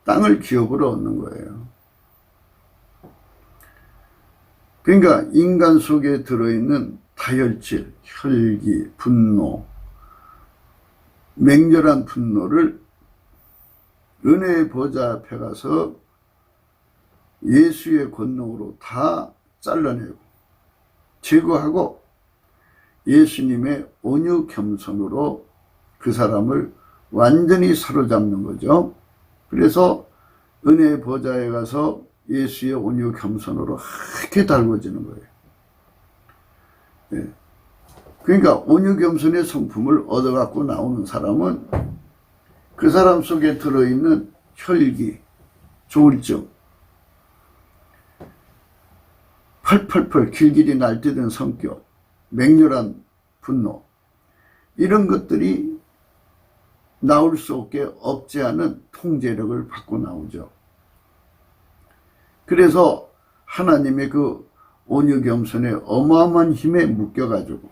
땅을 기업으로 얻는 거예요. 그러니까 인간 속에 들어있는 다혈질, 혈기, 분노, 맹렬한 분노를 은혜의 보좌 앞에 가서 예수의 권능으로 다 잘라내고 제거하고 예수님의 온유 겸손으로 그 사람을 완전히 사로잡는 거죠. 그래서 은혜의 보좌에 가서 예수의 온유 겸손으로 이렇게 달궈지는 거예요. 그러니까 온유 겸손의 성품을 얻어갖고 나오는 사람은 그 사람 속에 들어있는 혈기, 조울증, 펄펄펄 길길이 날뛰던 성격, 맹렬한 분노, 이런 것들이 나올 수 없게 억제하는 통제력을 받고 나오죠. 그래서 하나님의 그 온유 겸손의 어마어마한 힘에 묶여가지고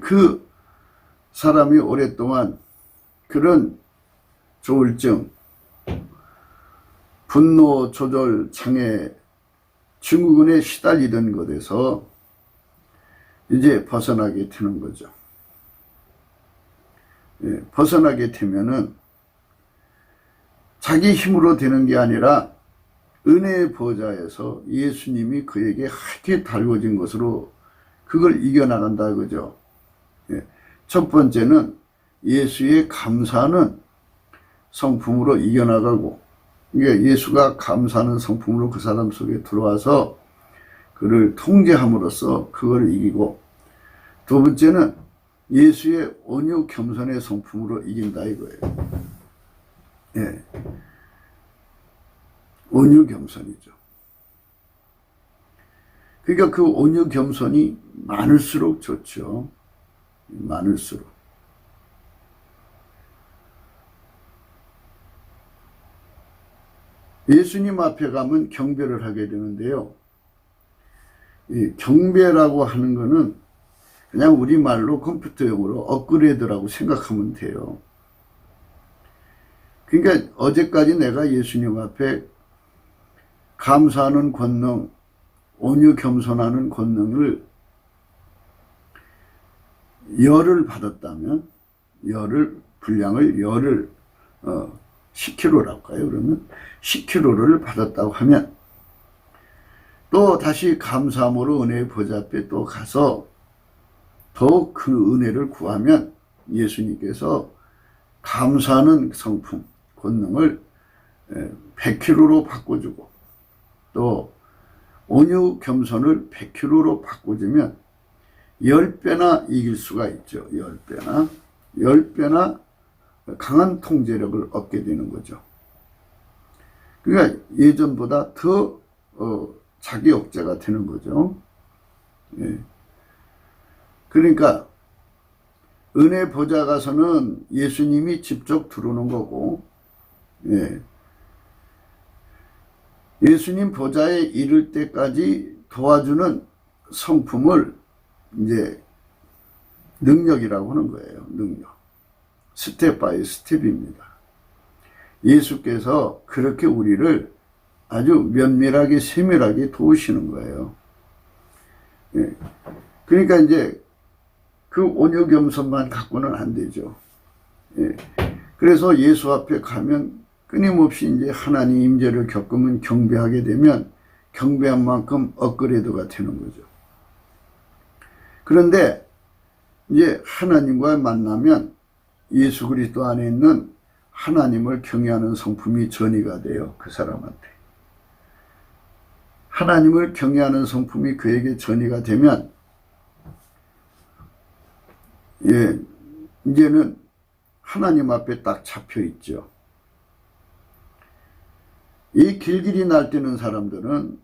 그 사람이 오랫동안 그런 조울증, 분노 조절 장애 증후군에 시달리던 것에서 이제 벗어나게 되는 거죠. 벗어나게 되면은 자기 힘으로 되는 게 아니라 은혜의 보좌에서 예수님이 그에게 하얗게 달궈진 것으로 그걸 이겨나간다 그죠. 첫 번째는 예수의 감사하는 성품으로 이겨나가고, 예수가 감사하는 성품으로 그 사람 속에 들어와서 그를 통제함으로써 그걸 이기고, 두 번째는 예수의 온유 겸손의 성품으로 이긴다 이거예요. 예. 온유 겸손이죠. 그러니까 그 온유 겸손이 많을수록 좋죠. 많을수록. 예수님 앞에 가면 경배를 하게 되는데요. 이 경배라고 하는 거는 그냥 우리말로 컴퓨터용으로 업그레이드라고 생각하면 돼요. 그러니까 어제까지 내가 예수님 앞에 감사하는 권능, 온유 겸손하는 권능을 열을 받았다면, 분량을 열을 10kg라고 할까요? 그러면 10kg를 받았다고 하면 또 다시 감사함으로 은혜의 보좌 앞에 또 가서 더 그 은혜를 구하면 예수님께서 감사하는 성품, 권능을 100kg로 바꿔주고, 또 온유 겸손을 100kg로 바꿔주면 10배나 이길 수가 있죠. 10배나 강한 통제력을 얻게 되는 거죠. 그러니까 예전보다 더 자기 억제가 되는 거죠. 예. 그러니까 은혜 보좌 가서는 예수님이 직접 들어오는 거고, 예. 예수님 보좌에 이를 때까지 도와주는 성품을 이제 능력이라고 하는 거예요. 능력. 스텝 바이 스텝입니다. 예수께서 그렇게 우리를 아주 면밀하게 세밀하게 도우시는 거예요. 예. 그러니까 이제 그 온유 겸손만 갖고는 안 되죠. 예. 그래서 예수 앞에 가면 끊임없이 이제 하나님 임재를 겪으면 경배하게 되면 경배한 만큼 업그레이드가 되는 거죠. 그런데 이제 하나님과 만나면 예수 그리스도 안에 있는 하나님을 경외하는 성품이 전이가 돼요. 그 사람한테. 하나님을 경외하는 성품이 그에게 전이가 되면, 예, 이제는 하나님 앞에 딱 잡혀 있죠. 이 길길이 날뛰는 사람들은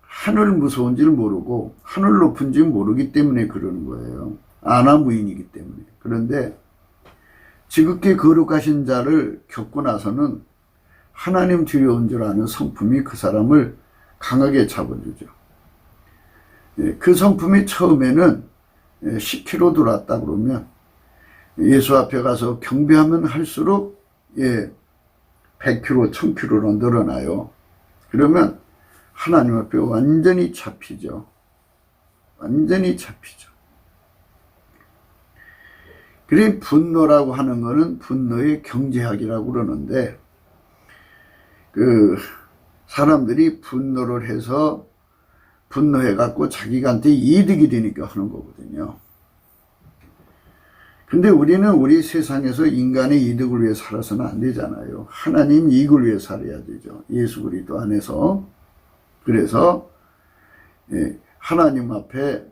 하늘 무서운지를 모르고 하늘 높은지 모르기 때문에 그러는 거예요. 아나무인이기 때문에. 그런데 지극히 거룩하신 자를 겪고 나서는 하나님 두려운 줄 아는 성품이 그 사람을 강하게 잡아주죠. 그 성품이 처음에는 10kg 들어왔다 그러면 예수 앞에 가서 경배하면 할수록 100kg, 1000kg로 늘어나요. 그러면 하나님 앞에 완전히 잡히죠. 완전히 잡히죠. 그래 분노라고 하는 거는 분노의 경제학이라고 그러는데, 그 사람들이 분노를 해서 분노해갖고 자기한테 이득이 되니까 하는 거거든요. 근데 우리는 우리 세상에서 인간의 이득을 위해 살아서는 안 되잖아요. 하나님 이익을 위해 살아야 되죠. 예수 그리스도 안에서. 그래서 하나님 앞에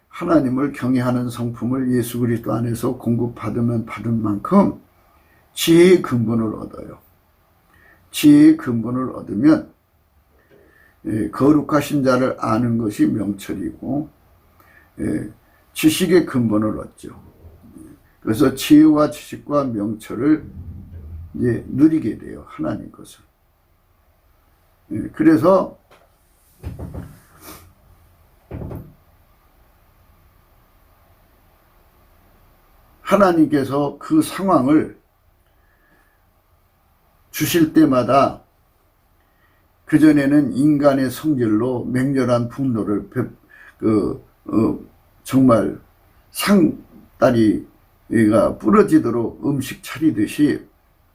하나님을 경외하는 성품을 예수 그리스도 안에서 공급받으면 받은 만큼 지혜의 근본을 얻어요. 지혜의 근본을 얻으면 거룩하신 자를 아는 것이 명철이고 지식의 근본을 얻죠. 그래서 지혜와 지식과 명철을 이제 누리게 돼요. 하나님 것을. 그래서 하나님께서 그 상황을 주실 때마다 그전에는 인간의 성질로 맹렬한 분노를 정말 상다리가 부러지도록 음식 차리듯이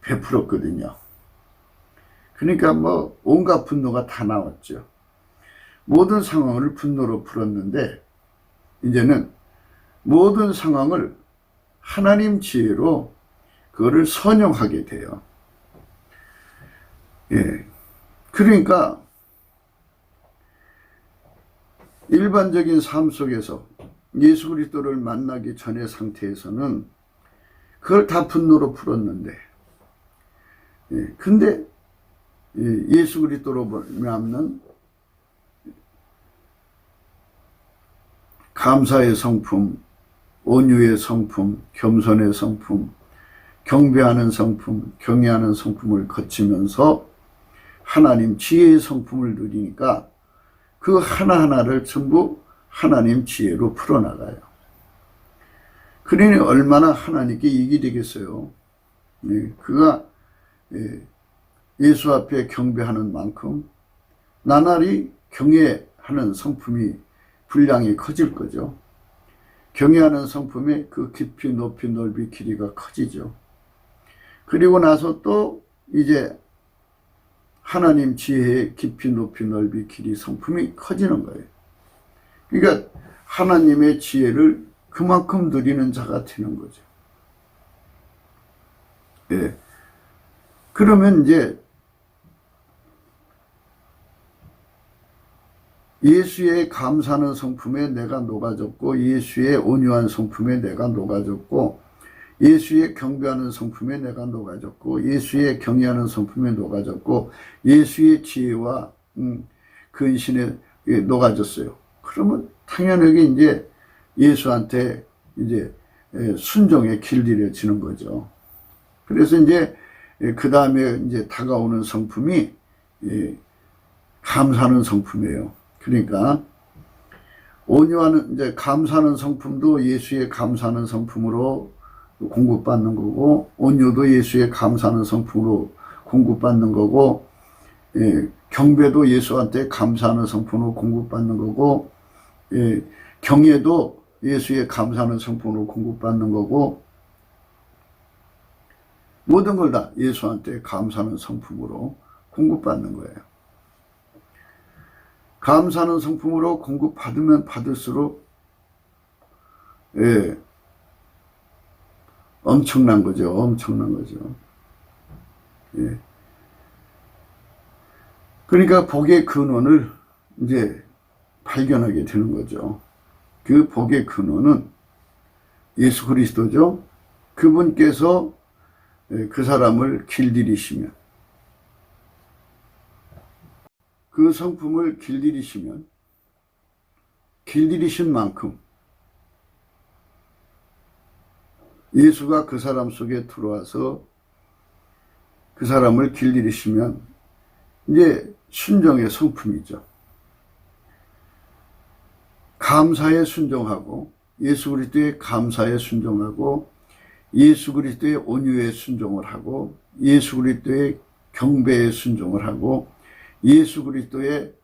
베풀었거든요. 그러니까 뭐 온갖 분노가 다 나왔죠. 모든 상황을 분노로 풀었는데 이제는 모든 상황을 하나님 지혜로 그거를 선용하게 돼요. 예. 그러니까 일반적인 삶 속에서 예수 그리스도를 만나기 전의 상태에서는 그걸 다 분노로 풀었는데, 예. 근데 예수 그리스도로 말미암는 감사의 성품, 온유의 성품, 겸손의 성품, 경배하는 성품, 경외하는 성품을 거치면서 하나님 지혜의 성품을 누리니까 그 하나하나를 전부 하나님 지혜로 풀어나가요. 그러니 얼마나 하나님께 이익이 되겠어요. 그가 예수 앞에 경배하는 만큼 나날이 경외하는 성품이 분량이 커질 거죠. 경외하는 성품의 그 깊이 높이 넓이 길이가 커지죠. 그리고 나서 또 이제 하나님 지혜의 깊이 높이 넓이 길이 성품이 커지는 거예요. 그러니까 하나님의 지혜를 그만큼 누리는 자가 되는 거죠. 예. 그러면 이제 예수의 감사하는 성품에 내가 녹아졌고, 예수의 온유한 성품에 내가 녹아졌고, 예수의 경배하는 성품에 내가 녹아졌고, 예수의 경외하는 성품에 녹아졌고, 예수의 지혜와 근신에 녹아졌어요. 그러면 당연하게 이제 예수한테 이제 순종에 길들여지는 거죠. 그래서 이제 그 다음에 이제 다가오는 성품이 감사하는 성품이에요. 그러니까 온유하는 이제 감사하는 성품도 예수의 감사하는 성품으로 공급받는 거고, 온유도 예수의 감사하는 성품으로 공급받는 거고, 경배도 예수한테 감사하는 성품으로 공급받는 거고, 경외도 예수의 감사하는 성품으로 공급받는 거고, 모든 걸 다 예수한테 감사하는 성품으로 공급받는 거예요. 감사하는 성품으로 공급받으면 받을수록 엄청난 거죠. 엄청난 거죠. 예. 그러니까 복의 근원을 이제 발견하게 되는 거죠. 그 복의 근원은 예수 그리스도죠. 그분께서 그 사람을 길들이시면, 그 성품을 길들이시면, 길들이신 만큼 예수가 그 사람 속에 들어와서 그 사람을 길들이시면 이제 순종의 성품이죠. 감사에 순종하고, 예수 그리스도의 감사에 순종하고, 예수 그리스도의 온유에 순종을 하고, 예수 그리스도의 경배에 순종을 하고, 예수 그리스도의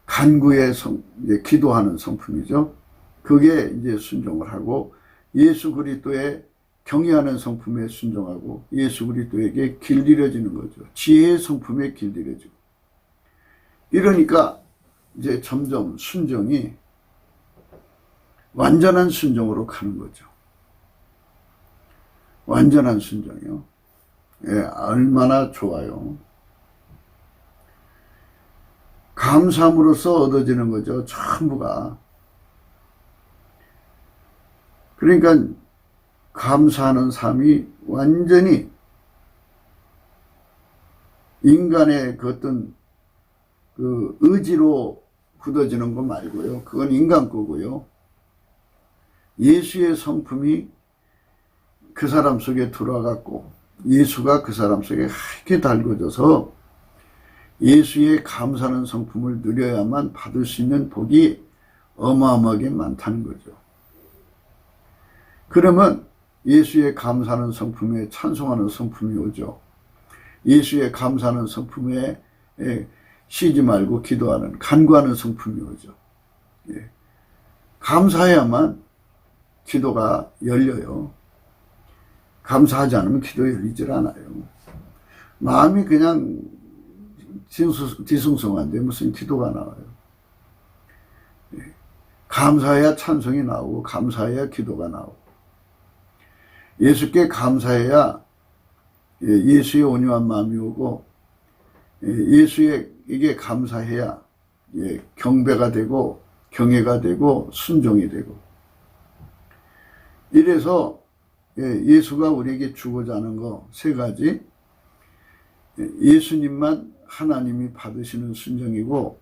간구에 기도하는 성품이죠. 그게 이제 순종을 하고, 예수 그리스도의 경외하는 성품에 순종하고, 예수 그리스도에게 길들여지는 거죠. 지혜의 성품에 길들여지고. 이러니까 이제 점점 순종이 완전한 순종으로 가는 거죠. 완전한 순종이요. 예, 얼마나 좋아요. 감사함으로써 얻어지는 거죠. 전부가. 그러니까 감사하는 삶이 완전히 인간의 그 어떤 그 의지로 굳어지는 거 말고요. 그건 인간 거고요. 예수의 성품이 그 사람 속에 들어와갖고 예수가 그 사람 속에 하얗게 달궈져서 예수의 감사하는 성품을 누려야만 받을 수 있는 복이 어마어마하게 많다는 거죠. 그러면 예수의 감사하는 성품에 찬송하는 성품이 오죠. 예수의 감사하는 성품에 쉬지 말고 기도하는, 간구하는 성품이 오죠. 감사해야만 기도가 열려요. 감사하지 않으면 기도 열리질 않아요. 마음이 그냥 뒤숭숭한데 무슨 기도가 나와요. 감사해야 찬송이 나오고 감사해야 기도가 나오고 예수께 감사해야 예수의 온유한 마음이 오고 예수에게 감사해야 경배가 되고 경외가 되고 순종이 되고 이래서 예수가 우리에게 주고자 하는 거 세 가지 예수님만 하나님이 받으시는 순종이고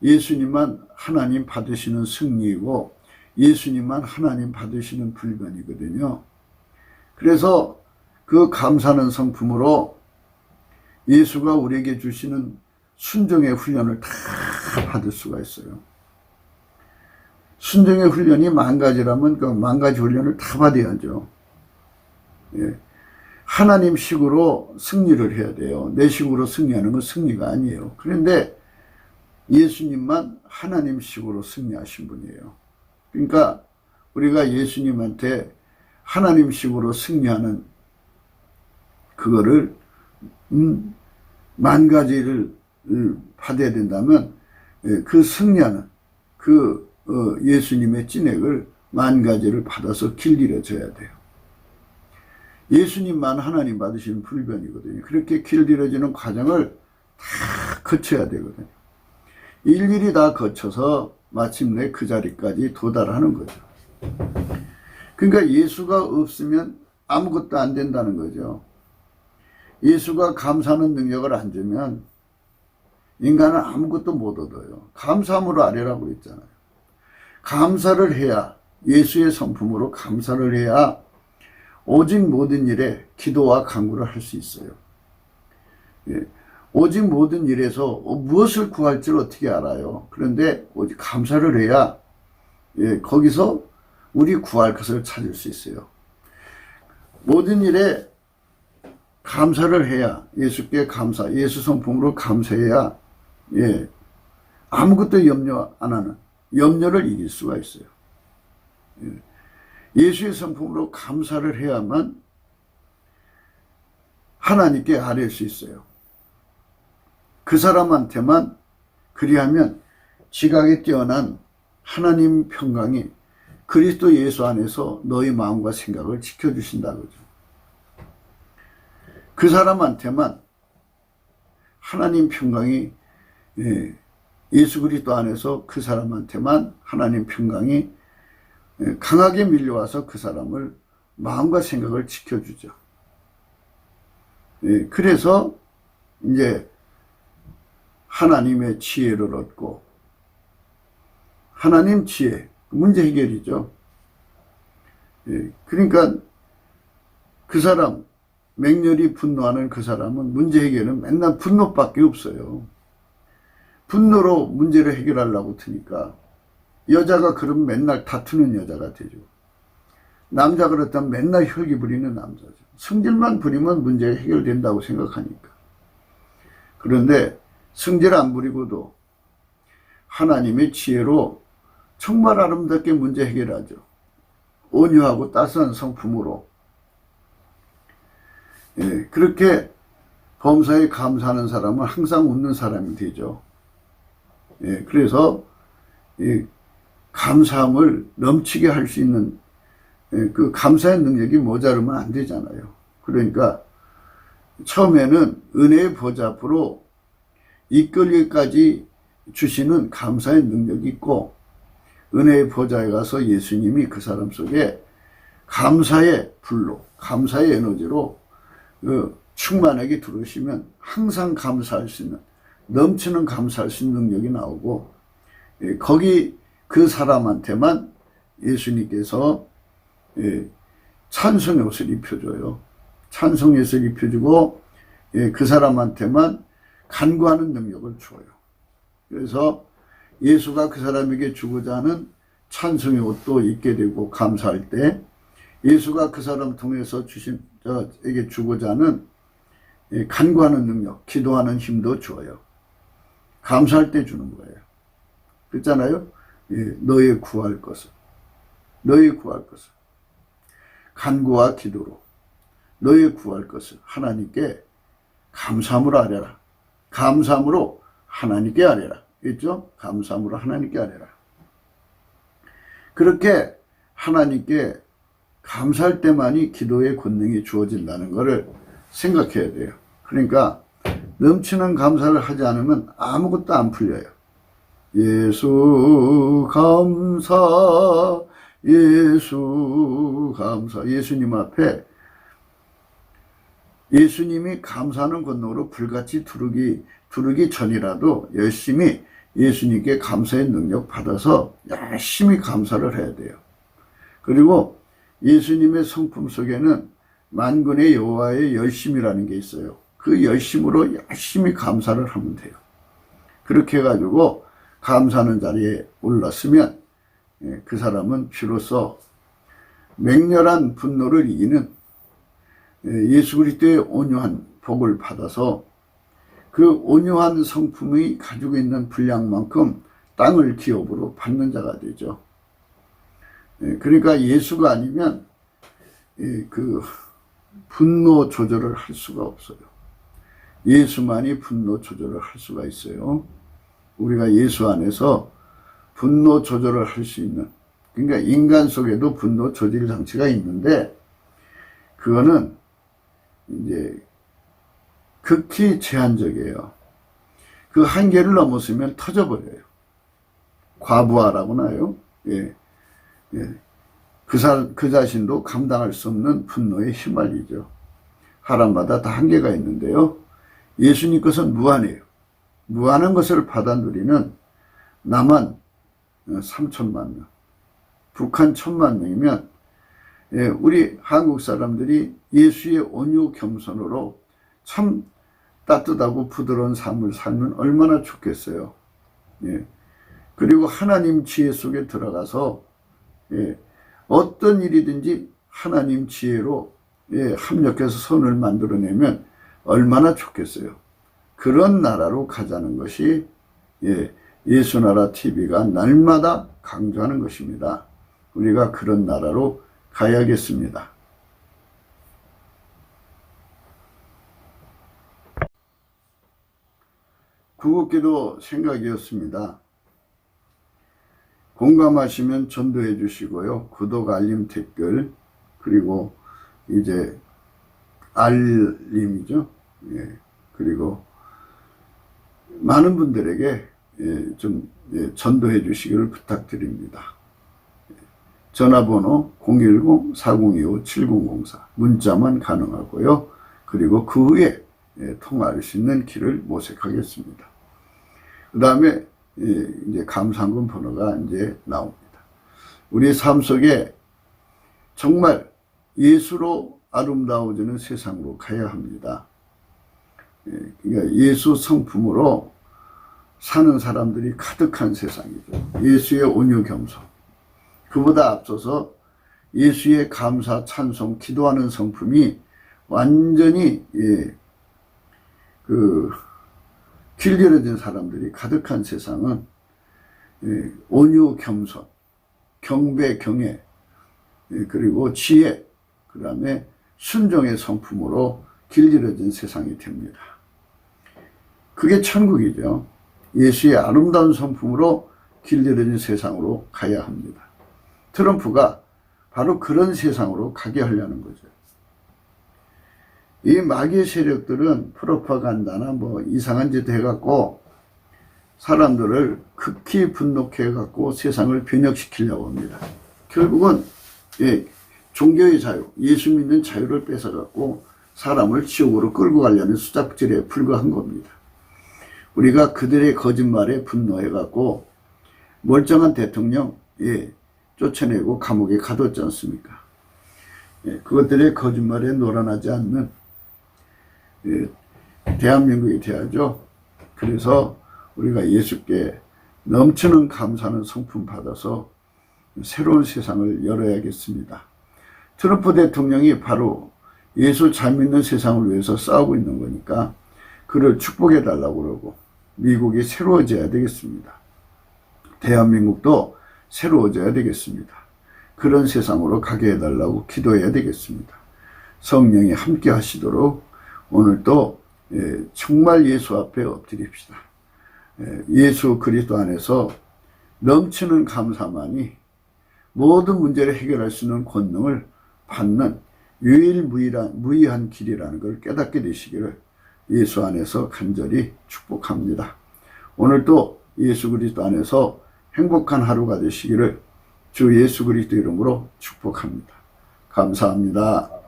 예수님만 하나님 받으시는 승리이고 예수님만 하나님 받으시는 불변이거든요. 그래서 그 감사하는 성품으로 예수가 우리에게 주시는 순종의 훈련을 다 받을 수가 있어요. 순종의 훈련이 10,000가지라면 그 10,000가지 훈련을 다 받아야죠. 하나님 식으로 승리를 해야 돼요. 내 식으로 승리하는 건 승리가 아니에요. 그런데 예수님만 하나님 식으로 승리하신 분이에요. 그러니까 우리가 예수님한테 하나님 식으로 승리하는 그거를 10,000가지를 받아야 된다면 그 승리하는 그 예수님의 찐액을 10,000가지를 받아서 길들여져야 돼요. 예수님만 하나님 받으시는 불변이거든요. 그렇게 길들여지는 과정을 다 거쳐야 되거든요. 일일이 다 거쳐서 마침내 그 자리까지 도달하는 거죠. 그러니까 예수가 없으면 아무것도 안 된다는 거죠. 예수가 감사하는 능력을 안 주면 인간은 아무것도 못 얻어요. 감사함으로 아뢰라고 그랬잖아요. 감사를 해야 예수의 성품으로 감사를 해야 오직 모든 일에 기도와 간구를 할 수 있어요. 오직 모든 일에서 무엇을 구할 줄 어떻게 알아요. 그런데 오직 감사를 해야 거기서 우리 구할 것을 찾을 수 있어요. 모든 일에 감사를 해야 예수께 감사, 예수 성품으로 감사해야 아무것도 염려 안 하는 염려를 이길 수가 있어요. 예수의 성품으로 감사를 해야만 하나님께 아뢰일 수 있어요. 그 사람한테만 그리하면 지각에 뛰어난 하나님 평강이 그리스도 예수 안에서 너희 마음과 생각을 지켜주신다 그러죠. 그 사람한테만 하나님 평강이 예수 그리스도 안에서 그 사람한테만 하나님 평강이 강하게 밀려와서 그 사람을 마음과 생각을 지켜주죠. 그래서 이제 하나님의 지혜를 얻고 하나님 지혜, 문제 해결이죠. 그러니까 그 사람, 맹렬히 분노하는 그 사람은 문제 해결은 맨날 분노밖에 없어요. 분노로 문제를 해결하려고 드니까 여자가 그러면 맨날 다투는 여자가 되죠. 남자가 그렇다면 맨날 혈기 부리는 남자죠. 성질만 부리면 문제가 해결된다고 생각하니까. 그런데 성질 안 부리고도 하나님의 지혜로 정말 아름답게 문제 해결하죠. 온유하고 따스한 성품으로. 그렇게 범사에 감사하는 사람은 항상 웃는 사람이 되죠. 그래서 감사함을 넘치게 할 수 있는 그 감사의 능력이 모자르면 안 되잖아요. 그러니까 처음에는 은혜의 보좌 앞으로 이끌기까지 주시는 감사의 능력이 있고 은혜의 보좌에 가서 예수님이 그 사람 속에 감사의 불로 감사의 에너지로 충만하게 들어오시면 항상 감사할 수 있는 넘치는 감사할 수 있는 능력이 나오고 거기 그 사람한테만 예수님께서 찬송의 옷을 입혀줘요. 찬송의 옷을 입혀주고 그 사람한테만 간구하는 능력을 줘요. 그래서 예수가 그 사람에게 주고자 하는 찬송의 옷도 입게 되고 감사할 때 예수가 그 사람 통해서 에게 주고자 하는 간구하는 능력, 기도하는 힘도 줘요. 감사할 때 주는 거예요. 그렇잖아요. 너의 구할 것을 간구와 기도로 너의 구할 것을 하나님께 감사함으로 아뢰라. 감사함으로 하나님께 아뢰라. 있죠? 감사함으로 하나님께 아뢰라. 그렇게 하나님께 감사할 때만이 기도의 권능이 주어진다는 것을 생각해야 돼요. 그러니까 넘치는 감사를 하지 않으면 아무것도 안 풀려요. 예수 감사, 예수 감사. 예수님 앞에 예수님이 감사하는 권능으로 불같이 두르기 전이라도 열심히 예수님께 감사의 능력 받아서 열심히 감사를 해야 돼요. 그리고 예수님의 성품 속에는 만군의 여호와의 열심이라는 게 있어요. 그 열심으로 열심히 감사를 하면 돼요. 그렇게 해가지고 감사하는 자리에 올랐으면 그 사람은 비로소 맹렬한 분노를 이기는 예수 그리스도의 온유한 복을 받아서 그 온유한 성품이 가지고 있는 분량만큼 땅을 기업으로 받는 자가 되죠. 그러니까 예수가 아니면 그 분노 조절을 할 수가 없어요. 예수만이 분노 조절을 할 수가 있어요. 우리가 예수 안에서 분노 조절을 할 수 있는, 그러니까 인간 속에도 분노 조절 장치가 있는데 그거는 이제 극히 제한적이에요. 그 한계를 넘었으면 터져버려요. 과부하라고 나요. 예. 예. 그 자신도 감당할 수 없는 분노에 휘말리죠. 사람마다 다 한계가 있는데요. 예수님 것은 무한해요. 무한한 것을 받아 누리는 남한 3천만 명, 북한 1,000만 명이면 우리 한국 사람들이 예수의 온유 겸손으로 참 따뜻하고 부드러운 삶을 살면 얼마나 좋겠어요. 예. 그리고 하나님 지혜 속에 들어가서 어떤 일이든지 하나님 지혜로 합력해서 선을 만들어내면 얼마나 좋겠어요. 그런 나라로 가자는 것이 예수나라 TV가 날마다 강조하는 것입니다. 우리가 그런 나라로 가야겠습니다. 구국기도 생각이었습니다. 공감하시면 전도해 주시고요. 구독, 알림, 댓글, 그리고 이제 알림이죠. 예. 그리고 많은 분들에게 좀 전도해 주시기를 부탁드립니다. 전화번호 010-4025-7004 문자만 가능하고요. 그리고 그 후에 통화할 수 있는 길을 모색하겠습니다. 그 다음에 이제 감사한금 번호가 이제 나옵니다. 우리 삶 속에 정말 예수로 아름다워지는 세상으로 가야 합니다. 그러니까 예수 성품으로 사는 사람들이 가득한 세상이죠. 예수의 온유 겸손. 그보다 앞서서 예수의 감사, 찬송, 기도하는 성품이 완전히 길들여진 사람들이 가득한 세상은 온유, 겸손, 경배, 경애, 그리고 지혜, 그 다음에 순종의 성품으로 길들여진 세상이 됩니다. 그게 천국이죠. 예수의 아름다운 성품으로 길들여진 세상으로 가야 합니다. 트럼프가 바로 그런 세상으로 가게 하려는 거죠. 이 마귀의 세력들은 프로파간다나 뭐 이상한 짓 해갖고 사람들을 극히 분노케 해갖고 세상을 변혁시키려고 합니다. 결국은 종교의 자유, 예수 믿는 자유를 뺏어갖고 사람을 지옥으로 끌고 가려는 수작질에 불과한 겁니다. 우리가 그들의 거짓말에 분노해갖고 멀쩡한 대통령 쫓아내고 감옥에 가뒀지 않습니까? 그것들의 거짓말에 놀아나지 않는 대한민국이 돼야죠. 그래서 우리가 예수께 넘치는 감사하는 성품 받아서 새로운 세상을 열어야겠습니다. 트럼프 대통령이 바로 예수 잘 믿는 세상을 위해서 싸우고 있는 거니까 그를 축복해 달라고 그러고 미국이 새로워져야 되겠습니다. 대한민국도 새로워져야 되겠습니다. 그런 세상으로 가게 해달라고 기도해야 되겠습니다. 성령이 함께 하시도록 오늘도 정말 예수 앞에 엎드립시다. 예수 그리스도 안에서 넘치는 감사만이 모든 문제를 해결할 수 있는 권능을 받는 유일무이한 길이라는 걸 깨닫게 되시기를 예수 안에서 간절히 축복합니다. 오늘도 예수 그리스도 안에서 행복한 하루가 되시기를 주 예수 그리스도 이름으로 축복합니다. 감사합니다.